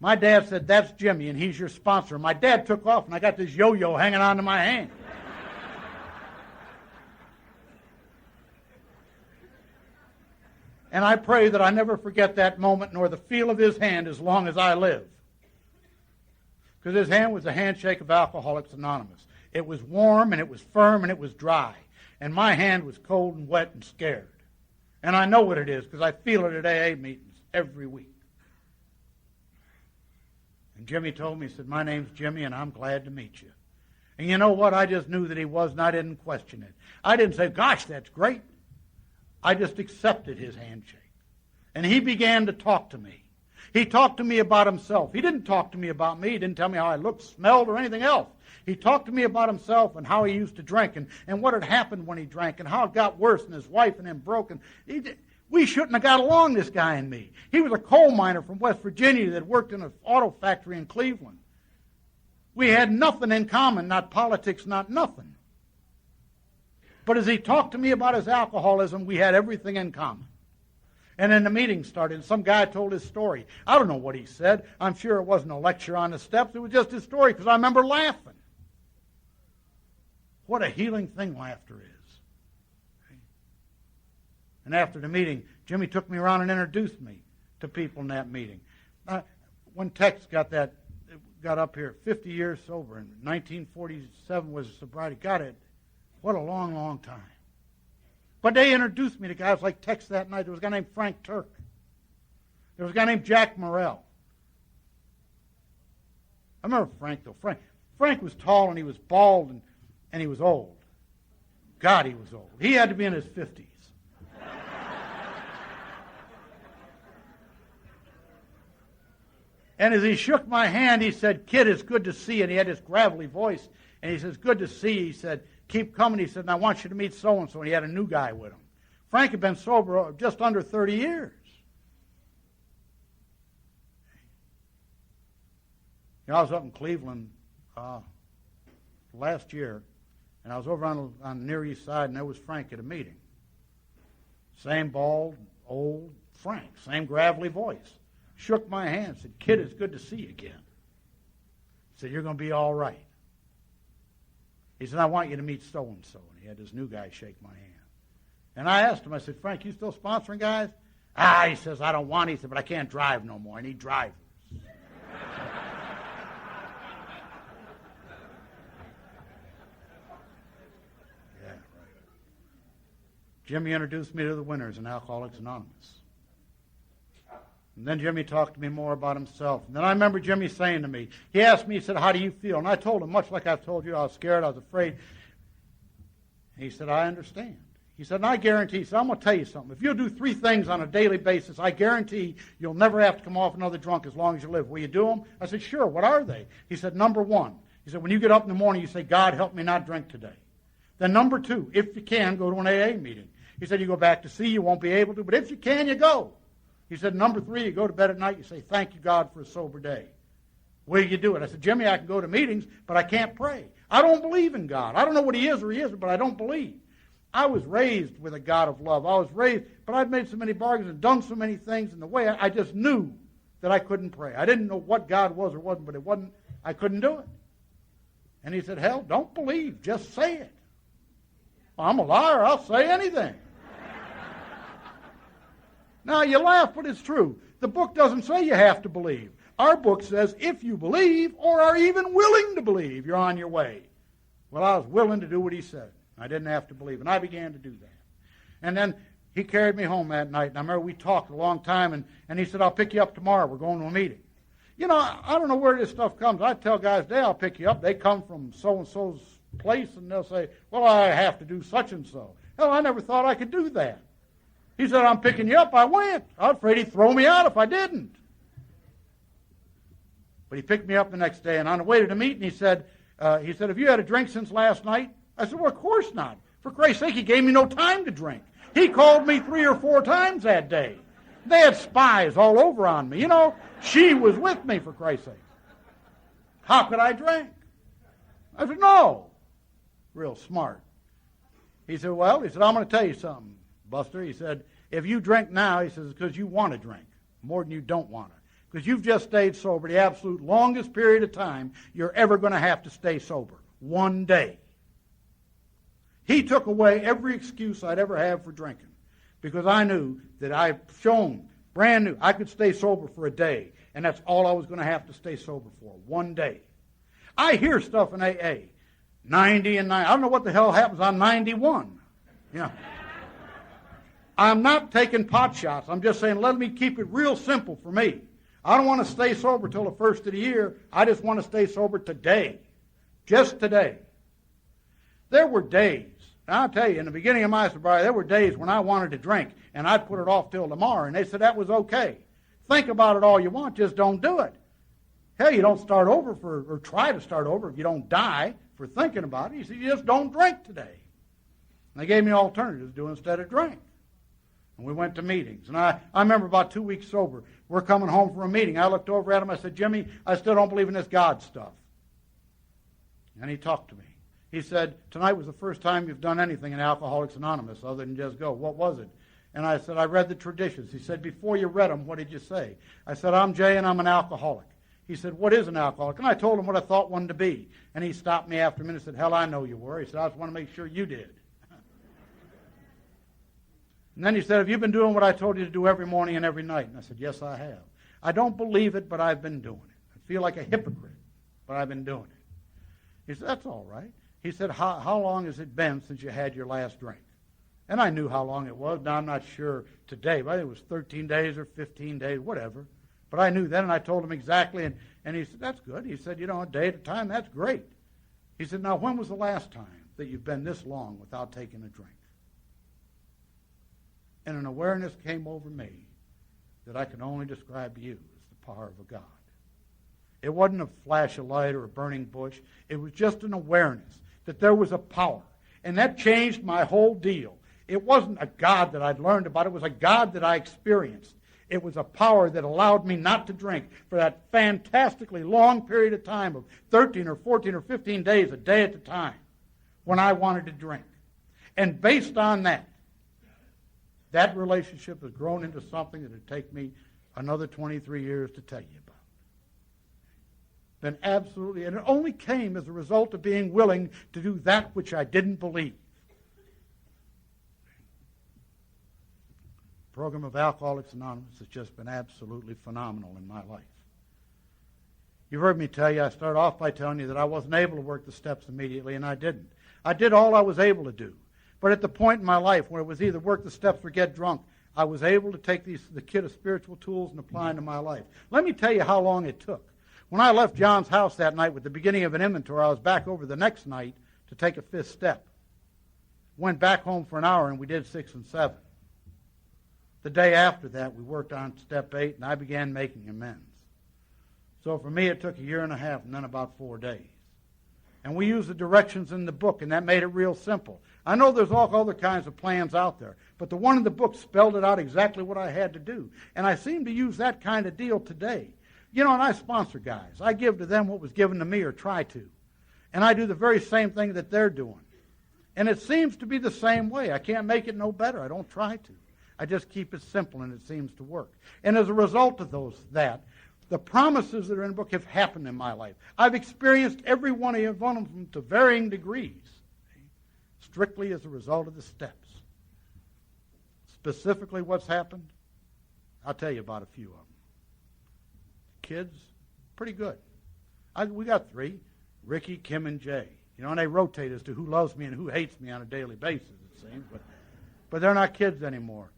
my dad said, "That's Jimmy, and he's your sponsor." And my dad took off, and I got this yo-yo hanging onto my hand. And I pray that I never forget that moment nor the feel of his hand as long as I live. Because his hand was the handshake of Alcoholics Anonymous. It was warm, and it was firm, and it was dry. And my hand was cold and wet and scared. And I know what it is because I feel it at AA meetings every week. And Jimmy told me, he said, "My name's Jimmy, and I'm glad to meet you." And you know what? I just knew that he was, and I didn't question it. I didn't say, "Gosh, that's great." I just accepted his handshake. And he began to talk to me. He talked to me about himself. He didn't talk to me about me. He didn't tell me how I looked, smelled, or anything else. He talked to me about himself and how he used to drink and what had happened when he drank and how it got worse and his wife and him broke. And we shouldn't have got along, this guy and me. He was a coal miner from West Virginia that worked in an auto factory in Cleveland. We had nothing in common, not politics, not nothing. But as he talked to me about his alcoholism, we had everything in common. And then the meeting started, and some guy told his story. I don't know what he said. I'm sure it wasn't a lecture on the steps. It was just his story, because I remember laughing. What a healing thing laughter is. And after the meeting, Jimmy took me around and introduced me to people in that meeting. When Tex got up here, 50 years sober, and 1947 was sobriety, got it. What a long, long time. But they introduced me to guys like Tex that night. There was a guy named Frank Turk. There was a guy named Jack Myrtle. I remember Frank, though. Frank was tall, and he was bald, and he was old. God, he was old. He had to be in his 50s. And as he shook my hand, he said, "Kid, it's good to see you." And he had this gravelly voice. And he says, good to see you. He said, keep coming. He said, and I want you to meet so-and-so. And he had a new guy with him. Frank had been sober just under 30 years. You know, I was up in Cleveland last year, and I was over on the Near East Side, and there was Frank at a meeting. Same bald, old Frank, same gravelly voice. Shook my hand, said, kid, it's good to see you again. He said, you're going to be all right. He said, I want you to meet so-and-so. And he had this new guy shake my hand. And I asked him, I said, Frank, you still sponsoring guys? He says, I don't want. He said, but I can't drive no more. I need drivers. Yeah, right. Jimmy introduced me to the winners in Alcoholics Anonymous. And then Jimmy talked to me more about himself. And then I remember Jimmy saying to me, he asked me, he said, how do you feel? And I told him, much like I've told you, I was scared, I was afraid. And he said, I understand. He said, and I guarantee, he said, I'm going to tell you something. If you'll do 3 things on a daily basis, I guarantee you'll never have to come off another drunk as long as you live. Will you do them? I said, sure. What are they? He said, number 1. He said, when you get up in the morning, you say, God, help me not drink today. Then number 2, if you can, go to an AA meeting. He said, you go back to sea, you won't be able to, but if you can, you go. He said, number 3, you go to bed at night, you say, thank you, God, for a sober day. Will you do it? I said, Jimmy, I can go to meetings, but I can't pray. I don't believe in God. I don't know what he is or he isn't, but I don't believe. I was raised with a God of love. I was raised, but I'd made so many bargains and done so many things in the way, I just knew that I couldn't pray. I didn't know what God was or wasn't, but it wasn't, I couldn't do it. And he said, hell, don't believe, just say it. Well, I'm a liar, I'll say anything. Now, you laugh, but it's true. The book doesn't say you have to believe. Our book says if you believe or are even willing to believe, you're on your way. Well, I was willing to do what he said. I didn't have to believe, and I began to do that. And then he carried me home that night, and I remember we talked a long time, and he said, I'll pick you up tomorrow. We're going to a meeting. You know, I don't know where this stuff comes. I tell guys today, I'll pick you up. They come from so-and-so's place, and they'll say, well, I have to do such and so. Hell, I never thought I could do that. He said, I'm picking you up. I went. I was afraid he'd throw me out if I didn't. But he picked me up the next day, and on the way to the meeting, he said, have you had a drink since last night? I said, well, of course not. For Christ's sake, he gave me no time to drink. He called me 3 or 4 times that day. They had spies all over on me. You know, she was with me, for Christ's sake. How could I drink? I said, no. Real smart. He said, well, I'm going to tell you something, Buster. He said, if you drink now, he says, it's because you want to drink more than you don't want to. Because you've just stayed sober the absolute longest period of time you're ever going to have to stay sober. 1 day. He took away every excuse I'd ever have for drinking because I knew that I've shown, brand new, I could stay sober for a day, and that's all I was going to have to stay sober for, 1 day. I hear stuff in AA, 90 and 9. I don't know what the hell happens on 91. Yeah. I'm not taking pot shots. I'm just saying let me keep it real simple for me. I don't want to stay sober till the first of the year. I just want to stay sober today. Just today. There were days, and I'll tell you, in the beginning of my sobriety, there were days when I wanted to drink, and I'd put it off till tomorrow, and they said that was okay. Think about it all you want, just don't do it. Hell, you don't start over or try to start over if you don't die for thinking about it. He said, you just don't drink today. And they gave me alternatives to do instead of drink. And we went to meetings. And I remember about 2 weeks sober, we're coming home from a meeting. I looked over at him, I said, Jimmy, I still don't believe in this God stuff. And he talked to me. He said, tonight was the first time you've done anything in Alcoholics Anonymous other than just go. What was it? And I said, I read the traditions. He said, before you read them, what did you say? I said, I'm Jay and I'm an alcoholic. He said, what is an alcoholic? And I told him what I thought one to be. And he stopped me after a minute and said, hell, I know you were. He said, I just want to make sure you did. And then he said, have you been doing what I told you to do every morning and every night? And I said, yes, I have. I don't believe it, but I've been doing it. I feel like a hypocrite, but I've been doing it. He said, that's all right. He said, how long has it been since you had your last drink? And I knew how long it was. Now, I'm not sure today, but I think it was 13 days or 15 days, whatever. But I knew then, and I told him exactly, and he said, that's good. He said, a day at a time, that's great. He said, now, when was the last time that you've been this long without taking a drink? And an awareness came over me that I can only describe to you as the power of a God. It wasn't a flash of light or a burning bush. It was just an awareness that there was a power. And that changed my whole deal. It wasn't a God that I'd learned about. It was a God that I experienced. It was a power that allowed me not to drink for that fantastically long period of time of 13 or 14 or 15 days, a day at a time, when I wanted to drink. And based on that, that relationship has grown into something that would take me another 23 years to tell you about. Then absolutely, and it only came as a result of being willing to do that which I didn't believe. The program of Alcoholics Anonymous has just been absolutely phenomenal in my life. You've heard me tell you, I started off by telling you that I wasn't able to work the steps immediately, and I didn't. I did all I was able to do. But at the point in my life where it was either work the steps or get drunk, I was able to take the kit of spiritual tools and apply them to my life. Let me tell you how long it took. When I left John's house that night with the beginning of an inventory, I was back over the next night to take a fifth step. Went back home for an hour, and we did 6 and 7. The day after that, we worked on step 8, and I began making amends. So for me, it took a year and a half, and then about 4 days. And we used the directions in the book, and that made it real simple. I know there's all other kinds of plans out there, but the one in the book spelled it out exactly what I had to do. And I seem to use that kind of deal today. You know, and I sponsor guys. I give to them what was given to me, or try to. And I do the very same thing that they're doing. And it seems to be the same way. I can't make it no better. I don't try to. I just keep it simple, and it seems to work. And as a result of the promises that are in the book have happened in my life. I've experienced every one of them to varying degrees, strictly as a result of the steps. Specifically what's happened, I'll tell you about a few of them. Kids, pretty good. We got 3, Ricky, Kim, and Jay. You know, and they rotate as to who loves me and who hates me on a daily basis, it seems. But they're not kids anymore.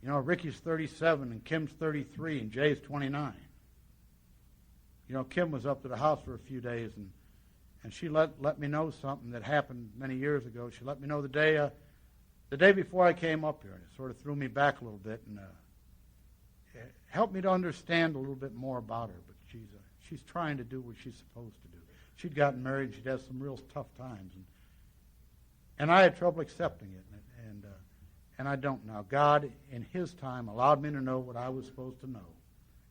You know, Ricky's 37, and Kim's 33, and Jay's 29. You know, Kim was up to the house for a few days, and she let me know something that happened many years ago. She let me know the day before I came up here, and it sort of threw me back a little bit, and helped me to understand a little bit more about her. But she's trying to do what she's supposed to do. She'd gotten married, and she'd had some real tough times, and I had trouble accepting it, and I don't now. God, in His time, allowed me to know what I was supposed to know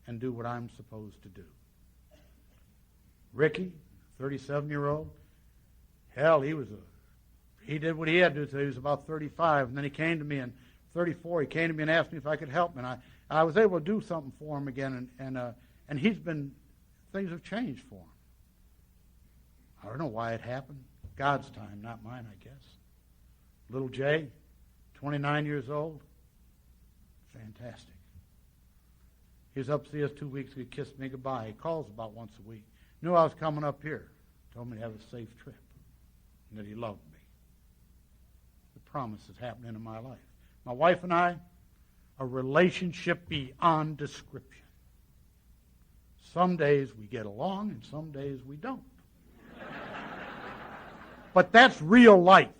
and do what I'm supposed to do. Ricky, 37-year-old, hell, he did what he had to do until he was about 35, and then he came to me, and 34, he came to me and asked me if I could help him, and I was able to do something for him again, and things have changed for him. I don't know why it happened. God's time, not mine, I guess. Little Jay, 29 years old, fantastic. He was up to see us 2 weeks ago. He kissed me goodbye. He calls about once a week. Knew I was coming up here. Told me to have a safe trip. And that he loved me. The promise is happening in my life. My wife and I, a relationship beyond description. Some days we get along and some days we don't. But that's real life.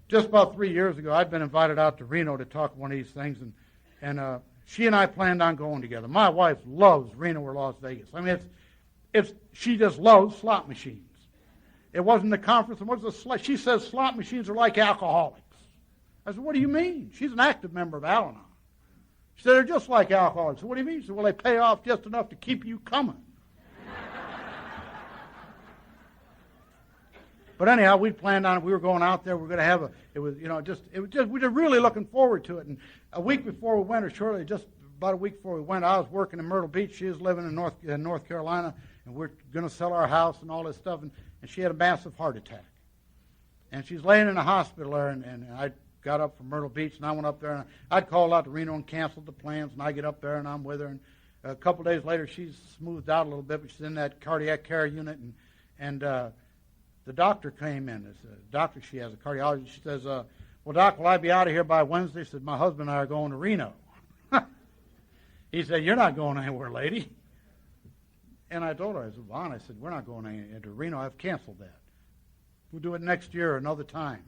Just about 3 years ago, I'd been invited out to Reno to talk one of these things, and she and I planned on going together. My wife loves Reno or Las Vegas. I mean, she just loves slot machines. It wasn't the conference. She says slot machines are like alcoholics. I said, what do you mean? She's an active member of Al-Anon. She said, they're just like alcoholics. I said, what do you mean? She said, well, they pay off just enough to keep you coming. But anyhow, we planned on it. We were going out there. We were going to have we were really looking forward to it. And a week before we went, or shortly, just about a week before we went, I was working in Myrtle Beach. She was living in North Carolina, and we're going to sell our house and all this stuff. And she had a massive heart attack. And she's laying in a hospital there, and I got up from Myrtle Beach, and I went up there, and I'd called out to Reno and canceled the plans, and I get up there, and I'm with her. And a couple days later, she's smoothed out a little bit, but she's in that cardiac care unit, and the doctor came in. She has a cardiologist. She says, well, Doc, will I be out of here by Wednesday? She said, my husband and I are going to Reno. He said, you're not going anywhere, lady. And I told her, I said, Vaughn, I said, we're not going to Reno. I've canceled that. We'll do it next year or another time.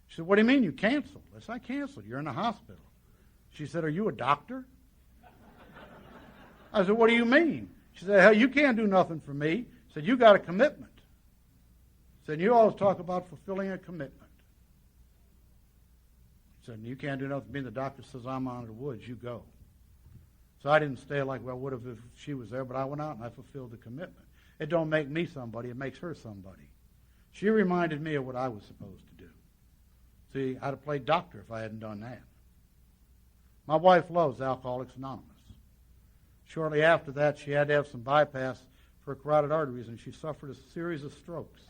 She said, what do you mean you canceled? I said, I canceled. You're in the hospital. She said, are you a doctor? I said, what do you mean? She said, hell, you can't do nothing for me. I said, you got a commitment. I said, you always talk about fulfilling a commitment. He said, you can't do nothing for me. The doctor says I'm out of the woods. You go. So I didn't stay like, well, I would have if she was there, but I went out and I fulfilled the commitment. It don't make me somebody. It makes her somebody. She reminded me of what I was supposed to do. See, I'd have played doctor if I hadn't done that. My wife loves Alcoholics Anonymous. Shortly after that, she had to have some bypass for carotid arteries, and she suffered a series of strokes.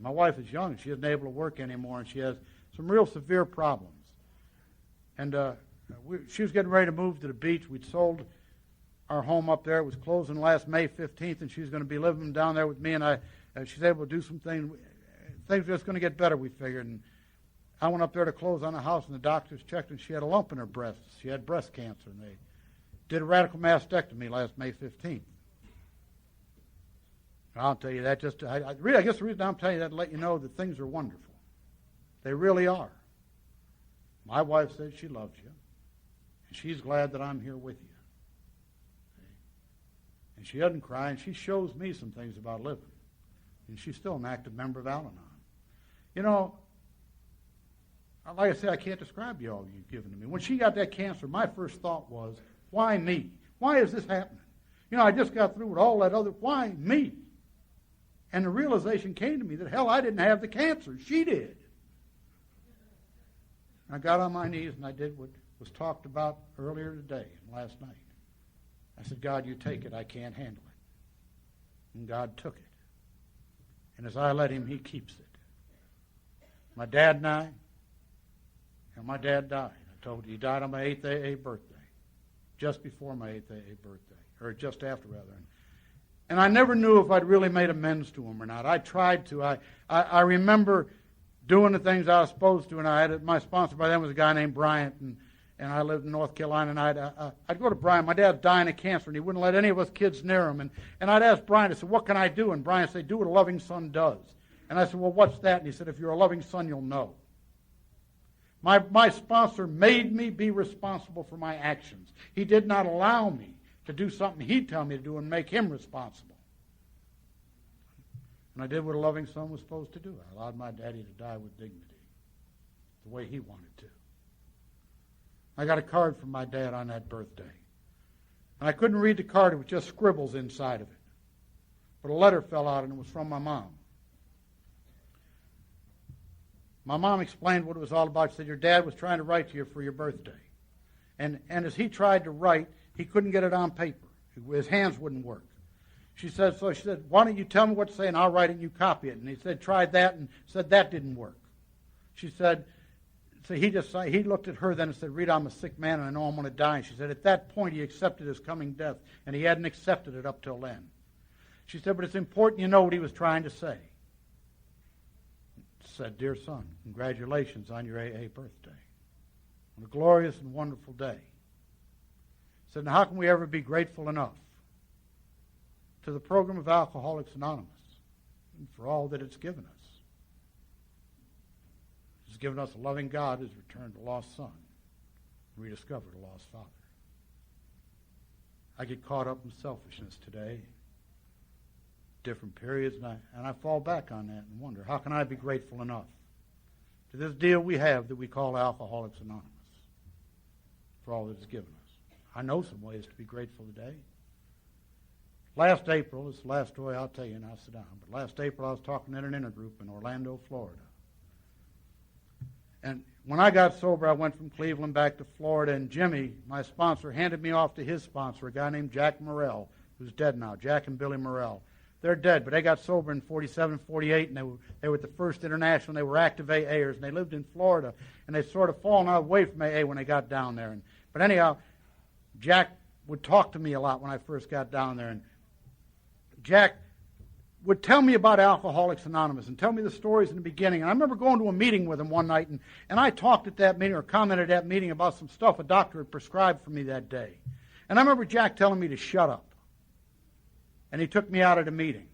My wife is young. She isn't able to work anymore, and she has some real severe problems. And she was getting ready to move to the beach. We'd sold our home up there. It was closing last May 15th, and she was going to be living down there with me, and she's able to do some things. Things were just going to get better, we figured. And I went up there to close on the house, and the doctors checked, and she had a lump in her breast. She had breast cancer, and they did a radical mastectomy last May 15th. I'll tell you that I guess the reason I'm telling you that to let you know that things are wonderful. They really are. My wife said she loves you, and she's glad that I'm here with you. And she doesn't cry, and she shows me some things about living. And she's still an active member of Al-Anon. You know, like I said, I can't describe you all you've given to me. When she got that cancer, my first thought was, why me? Why is this happening? You know, I just got through with all that other, why me? And the realization came to me that, hell, I didn't have the cancer. She did. And I got on my knees and I did what was talked about earlier today and last night. I said, God, you take it. I can't handle it. And God took it. And as I let him, he keeps it. My dad and my dad died. I told you, he died on my 8th AA birthday. Just before my 8th AA birthday. Or just after, rather. And I never knew if I'd really made amends to him or not. I tried to. I remember doing the things I was supposed to, and I had my sponsor by then was a guy named Bryant, and I lived in North Carolina, and I'd go to Bryant. My dad's dying of cancer, and he wouldn't let any of us kids near him. And I'd ask Bryant, I said, what can I do? And Bryant said, do what a loving son does. And I said, well, what's that? And he said, if you're a loving son, you'll know. My sponsor made me be responsible for my actions. He did not allow me to do something he'd tell me to do and make him responsible. And I did what a loving son was supposed to do. I allowed my daddy to die with dignity, the way he wanted to. I got a card from my dad on that birthday. And I couldn't read the card. It was just scribbles inside of it. But a letter fell out, and it was from my mom. My mom explained what it was all about. She said, your dad was trying to write to you for your birthday. And as he tried to write, he couldn't get it on paper. His hands wouldn't work. She said, why don't you tell me what to say, and I'll write it and you copy it. And he said, tried that, and said that didn't work. She said, so he looked at her then and said, Rita, I'm a sick man and I know I'm going to die. And she said, at that point he accepted his coming death, and he hadn't accepted it up till then. She said, but it's important you know what he was trying to say. Said, dear son, congratulations on your AA birthday. On a glorious and wonderful day. Said, now how can we ever be grateful enough to the program of Alcoholics Anonymous and for all that it's given us? It's given us a loving God who's returned a lost son and rediscovered a lost father. I get caught up in selfishness today, different periods, and I fall back on that and wonder, how can I be grateful enough to this deal we have that we call Alcoholics Anonymous for all that it's given us? I know some ways to be grateful today. Last April, this is the last story I'll tell you, and I'll sit down, but last April I was talking at an intergroup in Orlando, Florida. And when I got sober, I went from Cleveland back to Florida, and Jimmy, my sponsor, handed me off to his sponsor, a guy named Jack Myrtle, who's dead now, Jack and Billy Myrtle. They're dead, but they got sober in 47, 48, and they were at the first international, and they were active AAers, and they lived in Florida, and they'd sort of fallen away from AA when they got down there. But anyhow, Jack would talk to me a lot when I first got down there, and Jack would tell me about Alcoholics Anonymous and tell me the stories in the beginning. And I remember going to a meeting with him one night, and I talked at that meeting or commented at that meeting about some stuff a doctor had prescribed for me that day. And I remember Jack telling me to shut up. And he took me out of the meeting.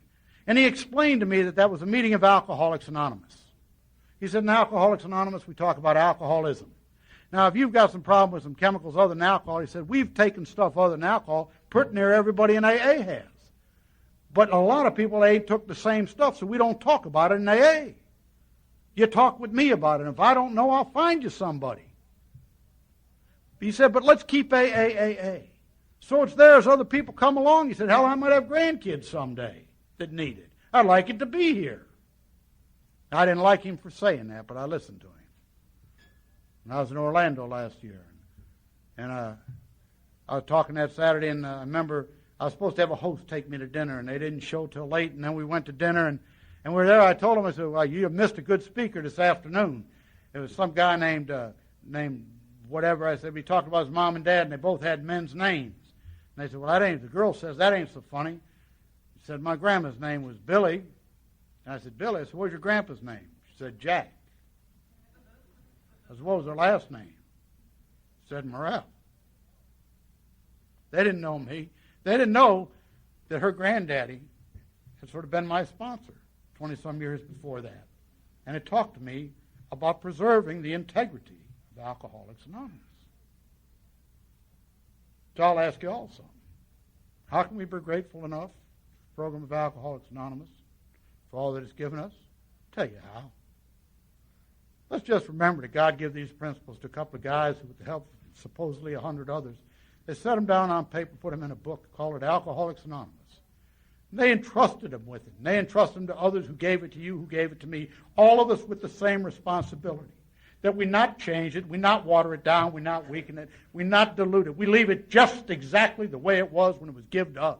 And he explained to me that that was a meeting of Alcoholics Anonymous. He said, in Alcoholics Anonymous, we talk about alcoholism. Now, if you've got some problem with some chemicals other than alcohol, he said, we've taken stuff other than alcohol, pretty near everybody in AA has. But a lot of people ain't took the same stuff, so we don't talk about it in AA. You talk with me about it. If I don't know, I'll find you somebody. He said, but let's keep AA. So it's there as other people come along. He said, hell, I might have grandkids someday that need it. I'd like it to be here. I didn't like him for saying that, but I listened to him. And I was in Orlando last year. And I was talking that Saturday, and I remember I was supposed to have a host take me to dinner, and they didn't show till late, and then we went to dinner, and we were there. I told him, I said, well, you have missed a good speaker this afternoon. It was some guy named whatever. I said, we talked about his mom and dad, and they both had men's names. And they said, well, the girl says, that ain't so funny. He said, my grandma's name was Billy. And I said, Billy? I said, what's your grandpa's name? She said, Jack. I said, what was her last name? She said, Myrtle. They didn't know me. They didn't know that her granddaddy had sort of been my sponsor 20-some years before that. And it talked to me about preserving the integrity of Alcoholics Anonymous. So I'll ask you all something. How can we be grateful enough for the program of Alcoholics Anonymous, for all that it's given us? I'll tell you how. Let's just remember that God gave these principles to a couple of guys who, with the help of supposedly 100 others, they set them down on paper, put them in a book, called it Alcoholics Anonymous. And they entrusted them with it. And they entrusted them to others who gave it to you, who gave it to me, all of us with the same responsibility. That we not change it, we not water it down, we not weaken it, we not dilute it. We leave it just exactly the way it was when it was given to us.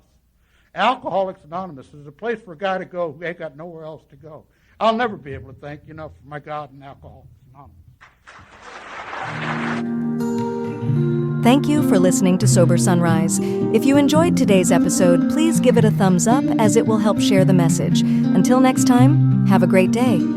Alcoholics Anonymous is a place for a guy to go who ain't got nowhere else to go. I'll never be able to thank you enough for my God and Alcoholics Anonymous. Thank you for listening to Sober Sunrise. If you enjoyed today's episode, please give it a thumbs up as it will help share the message. Until next time, have a great day.